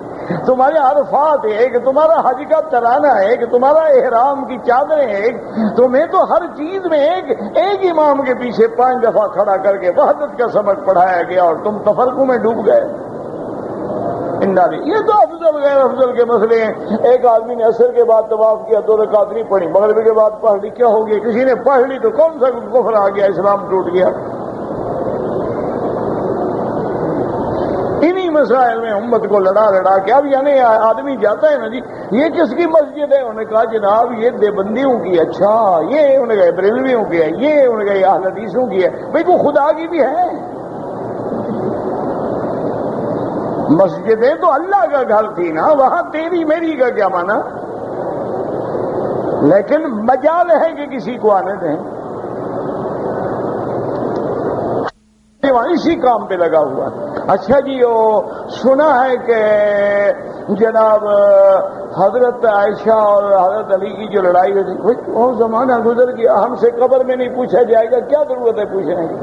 تمہارے عرفات ایک، تمہارا حج کا ترانہ ایک، تمہارا احرام کی چادریں ایک، تمہیں تو ہر چیز میں ایک امام کے پیچھے 5 دفعہ کھڑا کر کے وحدت کا سبق پڑھایا گیا اور تم تفرقوں میں ڈوب گئے۔ یہ تو افضل غیر افضل کے مسئلے ہیں۔ ایک آدمی نے عصر کے بعد طواف کیا، 2 رکعت نہیں پڑھی، مغرب کے بعد پڑھ لی، کیا ہو گیا؟ کسی نے پڑھ لی تو کون سا کفر آ گیا، اسلام ٹوٹ گیا؟ انہی مسائل میں امت کو لڑا کے اب یعنی آدمی جاتا ہے نا جی یہ کس کی مسجد ہے، انہوں نے کہا جناب یہ دیوبندیوں کی۔ اچھا یہ انہوں نے کہا بریلویوں کی ہے، یہ انہوں نے کہا اہل حدیثوں کی ہے۔ بھئی وہ خدا کی بھی ہے۔ مسجدیں تو اللہ کا گھر تھی نا، وہاں تیری میری کا کیا مانا؟ لیکن مجال ہے کہ کسی کو آنے دیں، اسی کام پہ لگا ہوا۔ اچھا جی وہ سنا ہے کہ جناب حضرت عائشہ اور حضرت علی کی جو لڑائی ہوئی تھی، وہ زمانہ گزر گیا، ہم سے قبر میں نہیں پوچھا جائے گا، کیا ضرورت ہے پوچھنے کی؟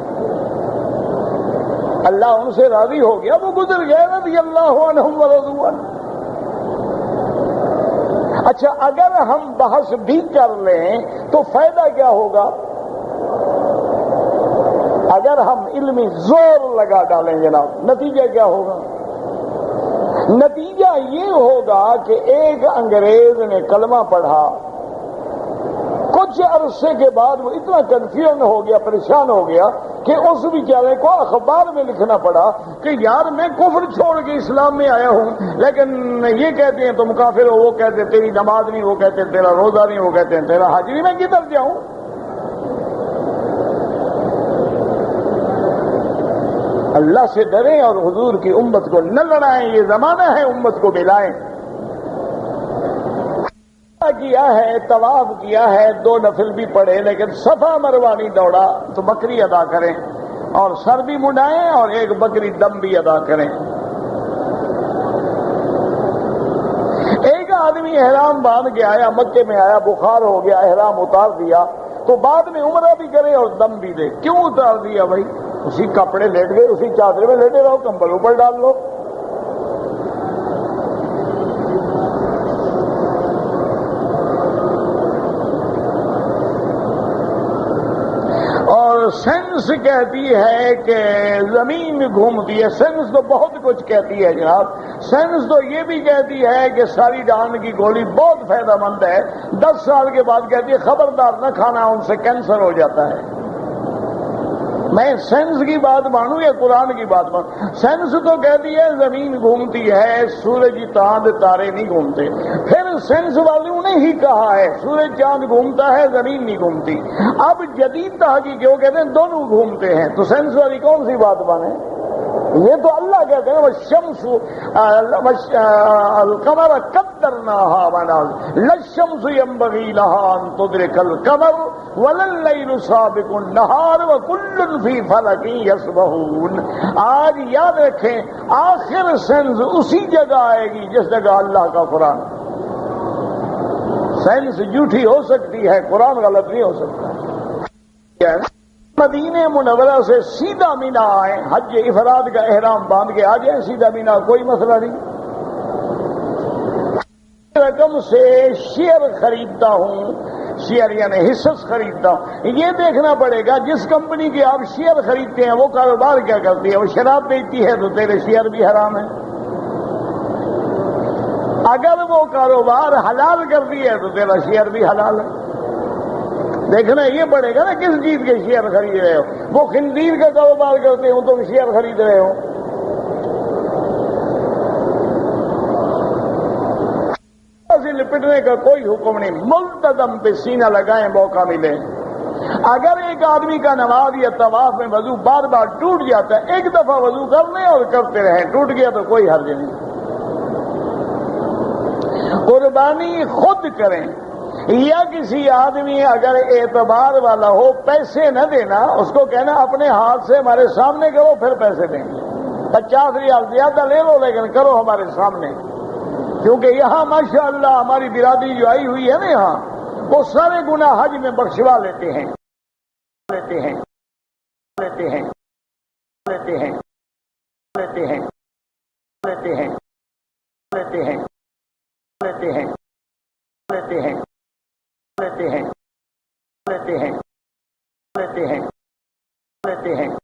اللہ ان سے راضی ہو گیا، وہ گزر گئے رضی اللہ عنہم ورضوا عنہ۔ اچھا اگر ہم بحث بھی کر لیں تو فائدہ کیا ہوگا؟ اگر ہم علمی زور لگا ڈالیں جناب، نتیجہ کیا ہوگا؟ نتیجہ یہ ہوگا کہ ایک انگریز نے کلمہ پڑھا، کچھ عرصے کے بعد وہ اتنا کنفیوژن ہو گیا، پریشان ہو گیا کہ اس بیچارے کو اخبار میں لکھنا پڑا کہ یار میں کفر چھوڑ کے اسلام میں آیا ہوں، لیکن یہ کہتے ہیں تم کافر ہو، وہ کہتے ہیں تیری نماز نہیں، وہ کہتے ہیں تیرا روزہ نہیں، وہ کہتے ہیں تیرا حج نہیں، میں کدھر جاؤں؟ اللہ سے ڈریں اور حضور کی امت کو نہ لڑائیں، یہ زمانہ ہے امت کو ملائیں۔ کیا ہے طواف کیا ہے، 2 نفل بھی پڑھے، لیکن صفا مروہ نہیں دوڑا تو بکری ادا کریں، اور سر بھی منڈائیں اور ایک بکری دم بھی ادا کریں۔ ایک آدمی احرام باندھ کے آیا، مکے میں آیا، بخار ہو گیا، احرام اتار دیا تو بعد میں عمرہ بھی کرے اور دم بھی دے۔ کیوں اتار دیا بھائی؟ اسی کپڑے لیٹ گئے، اسی چادر میں لیٹے رہو، کمبل اوپر ڈال لو۔ اور سائنس کہتی ہے کہ زمین گھومتی ہے، سائنس تو بہت کچھ کہتی ہے جناب، سائنس تو یہ بھی کہتی ہے کہ ساری ڈان کی گولی بہت فائدہ مند ہے، 10 سال کے بعد کہتی ہے خبردار نہ کھانا، ان سے کینسر ہو جاتا ہے۔ میں سائنس کی بات مانوں یا قرآن کی بات مانوں؟ سائنس تو کہتی ہے زمین گھومتی ہے، سورج چاند تارے نہیں گھومتے، پھر سائنس والوں نے ہی کہا ہے سورج چاند گھومتا ہے، زمین نہیں گھومتی۔ اب جدید تحقیق وہ کہتے ہیں دونوں گھومتے ہیں، تو سائنس والی کون سی بات مانے؟ یہ تو اللہ کہتے ہیں والشمس القمر قدرناها منازل لا الشمس ينبغي لها ان تدرك القمر ولا الليل سابق النهار وكل في فلك يسبحون. آج یاد رکھیں آخر سائنس اسی جگہ آئے گی جس جگہ اللہ کا قرآن. سائنس جھوٹی ہو سکتی ہے، قرآن غلط نہیں ہو سکتا. مدینہ منورہ سے سیدھا مینا آئے، حج افراد کا احرام باندھ کے آ جائیں سیدھا مینا، کوئی مسئلہ نہیں. رقم سے شیئر خریدتا ہوں، شیئر یعنی حصص خریدتا ہوں، یہ دیکھنا پڑے گا جس کمپنی کے آپ شیئر خریدتے ہیں وہ کاروبار کیا کرتی ہے. وہ شراب بیچتی ہے تو تیرے شیئر بھی حرام ہے. اگر وہ کاروبار حلال کرتی ہے تو تیرا شیئر بھی حلال ہے. دیکھنا یہ پڑے گا نا کس چیز کے شیئر خرید رہے ہو. وہ خنزیر کا کاروبار کرتے ہو تو شیئر خرید رہے ہو. سے لپٹنے کا کوئی حکم نہیں، ملتزم پہ سینہ لگائیں موقع ملے. اگر ایک آدمی کا نماز یا طواف میں وضو بار بار ٹوٹ جاتا ہے، ایک دفعہ وضو کر لیں اور کرتے رہیں، ٹوٹ گیا تو کوئی حرج نہیں. قربانی خود کریں یا کسی آدمی اگر اعتبار والا ہو پیسے نہ دینا، اس کو کہنا اپنے ہاتھ سے ہمارے سامنے کرو پھر پیسے دیں گے. 50 ریال زیادہ لے لو لیکن کرو ہمارے سامنے. کیونکہ یہاں ماشاءاللہ ہماری برادری جو آئی ہوئی ہے نا یہاں، وہ سارے گناہ حج میں بخشوا لیتے ہیں لیتے ہیں لیتے ہیں لیتے ہیں لیتے ہیں لیتے ہیں لیتے ہیں لیتے ہیں لیتے ہیں لیتے ہیں لیتے ہیں لیتے ہیں لیتے ہیں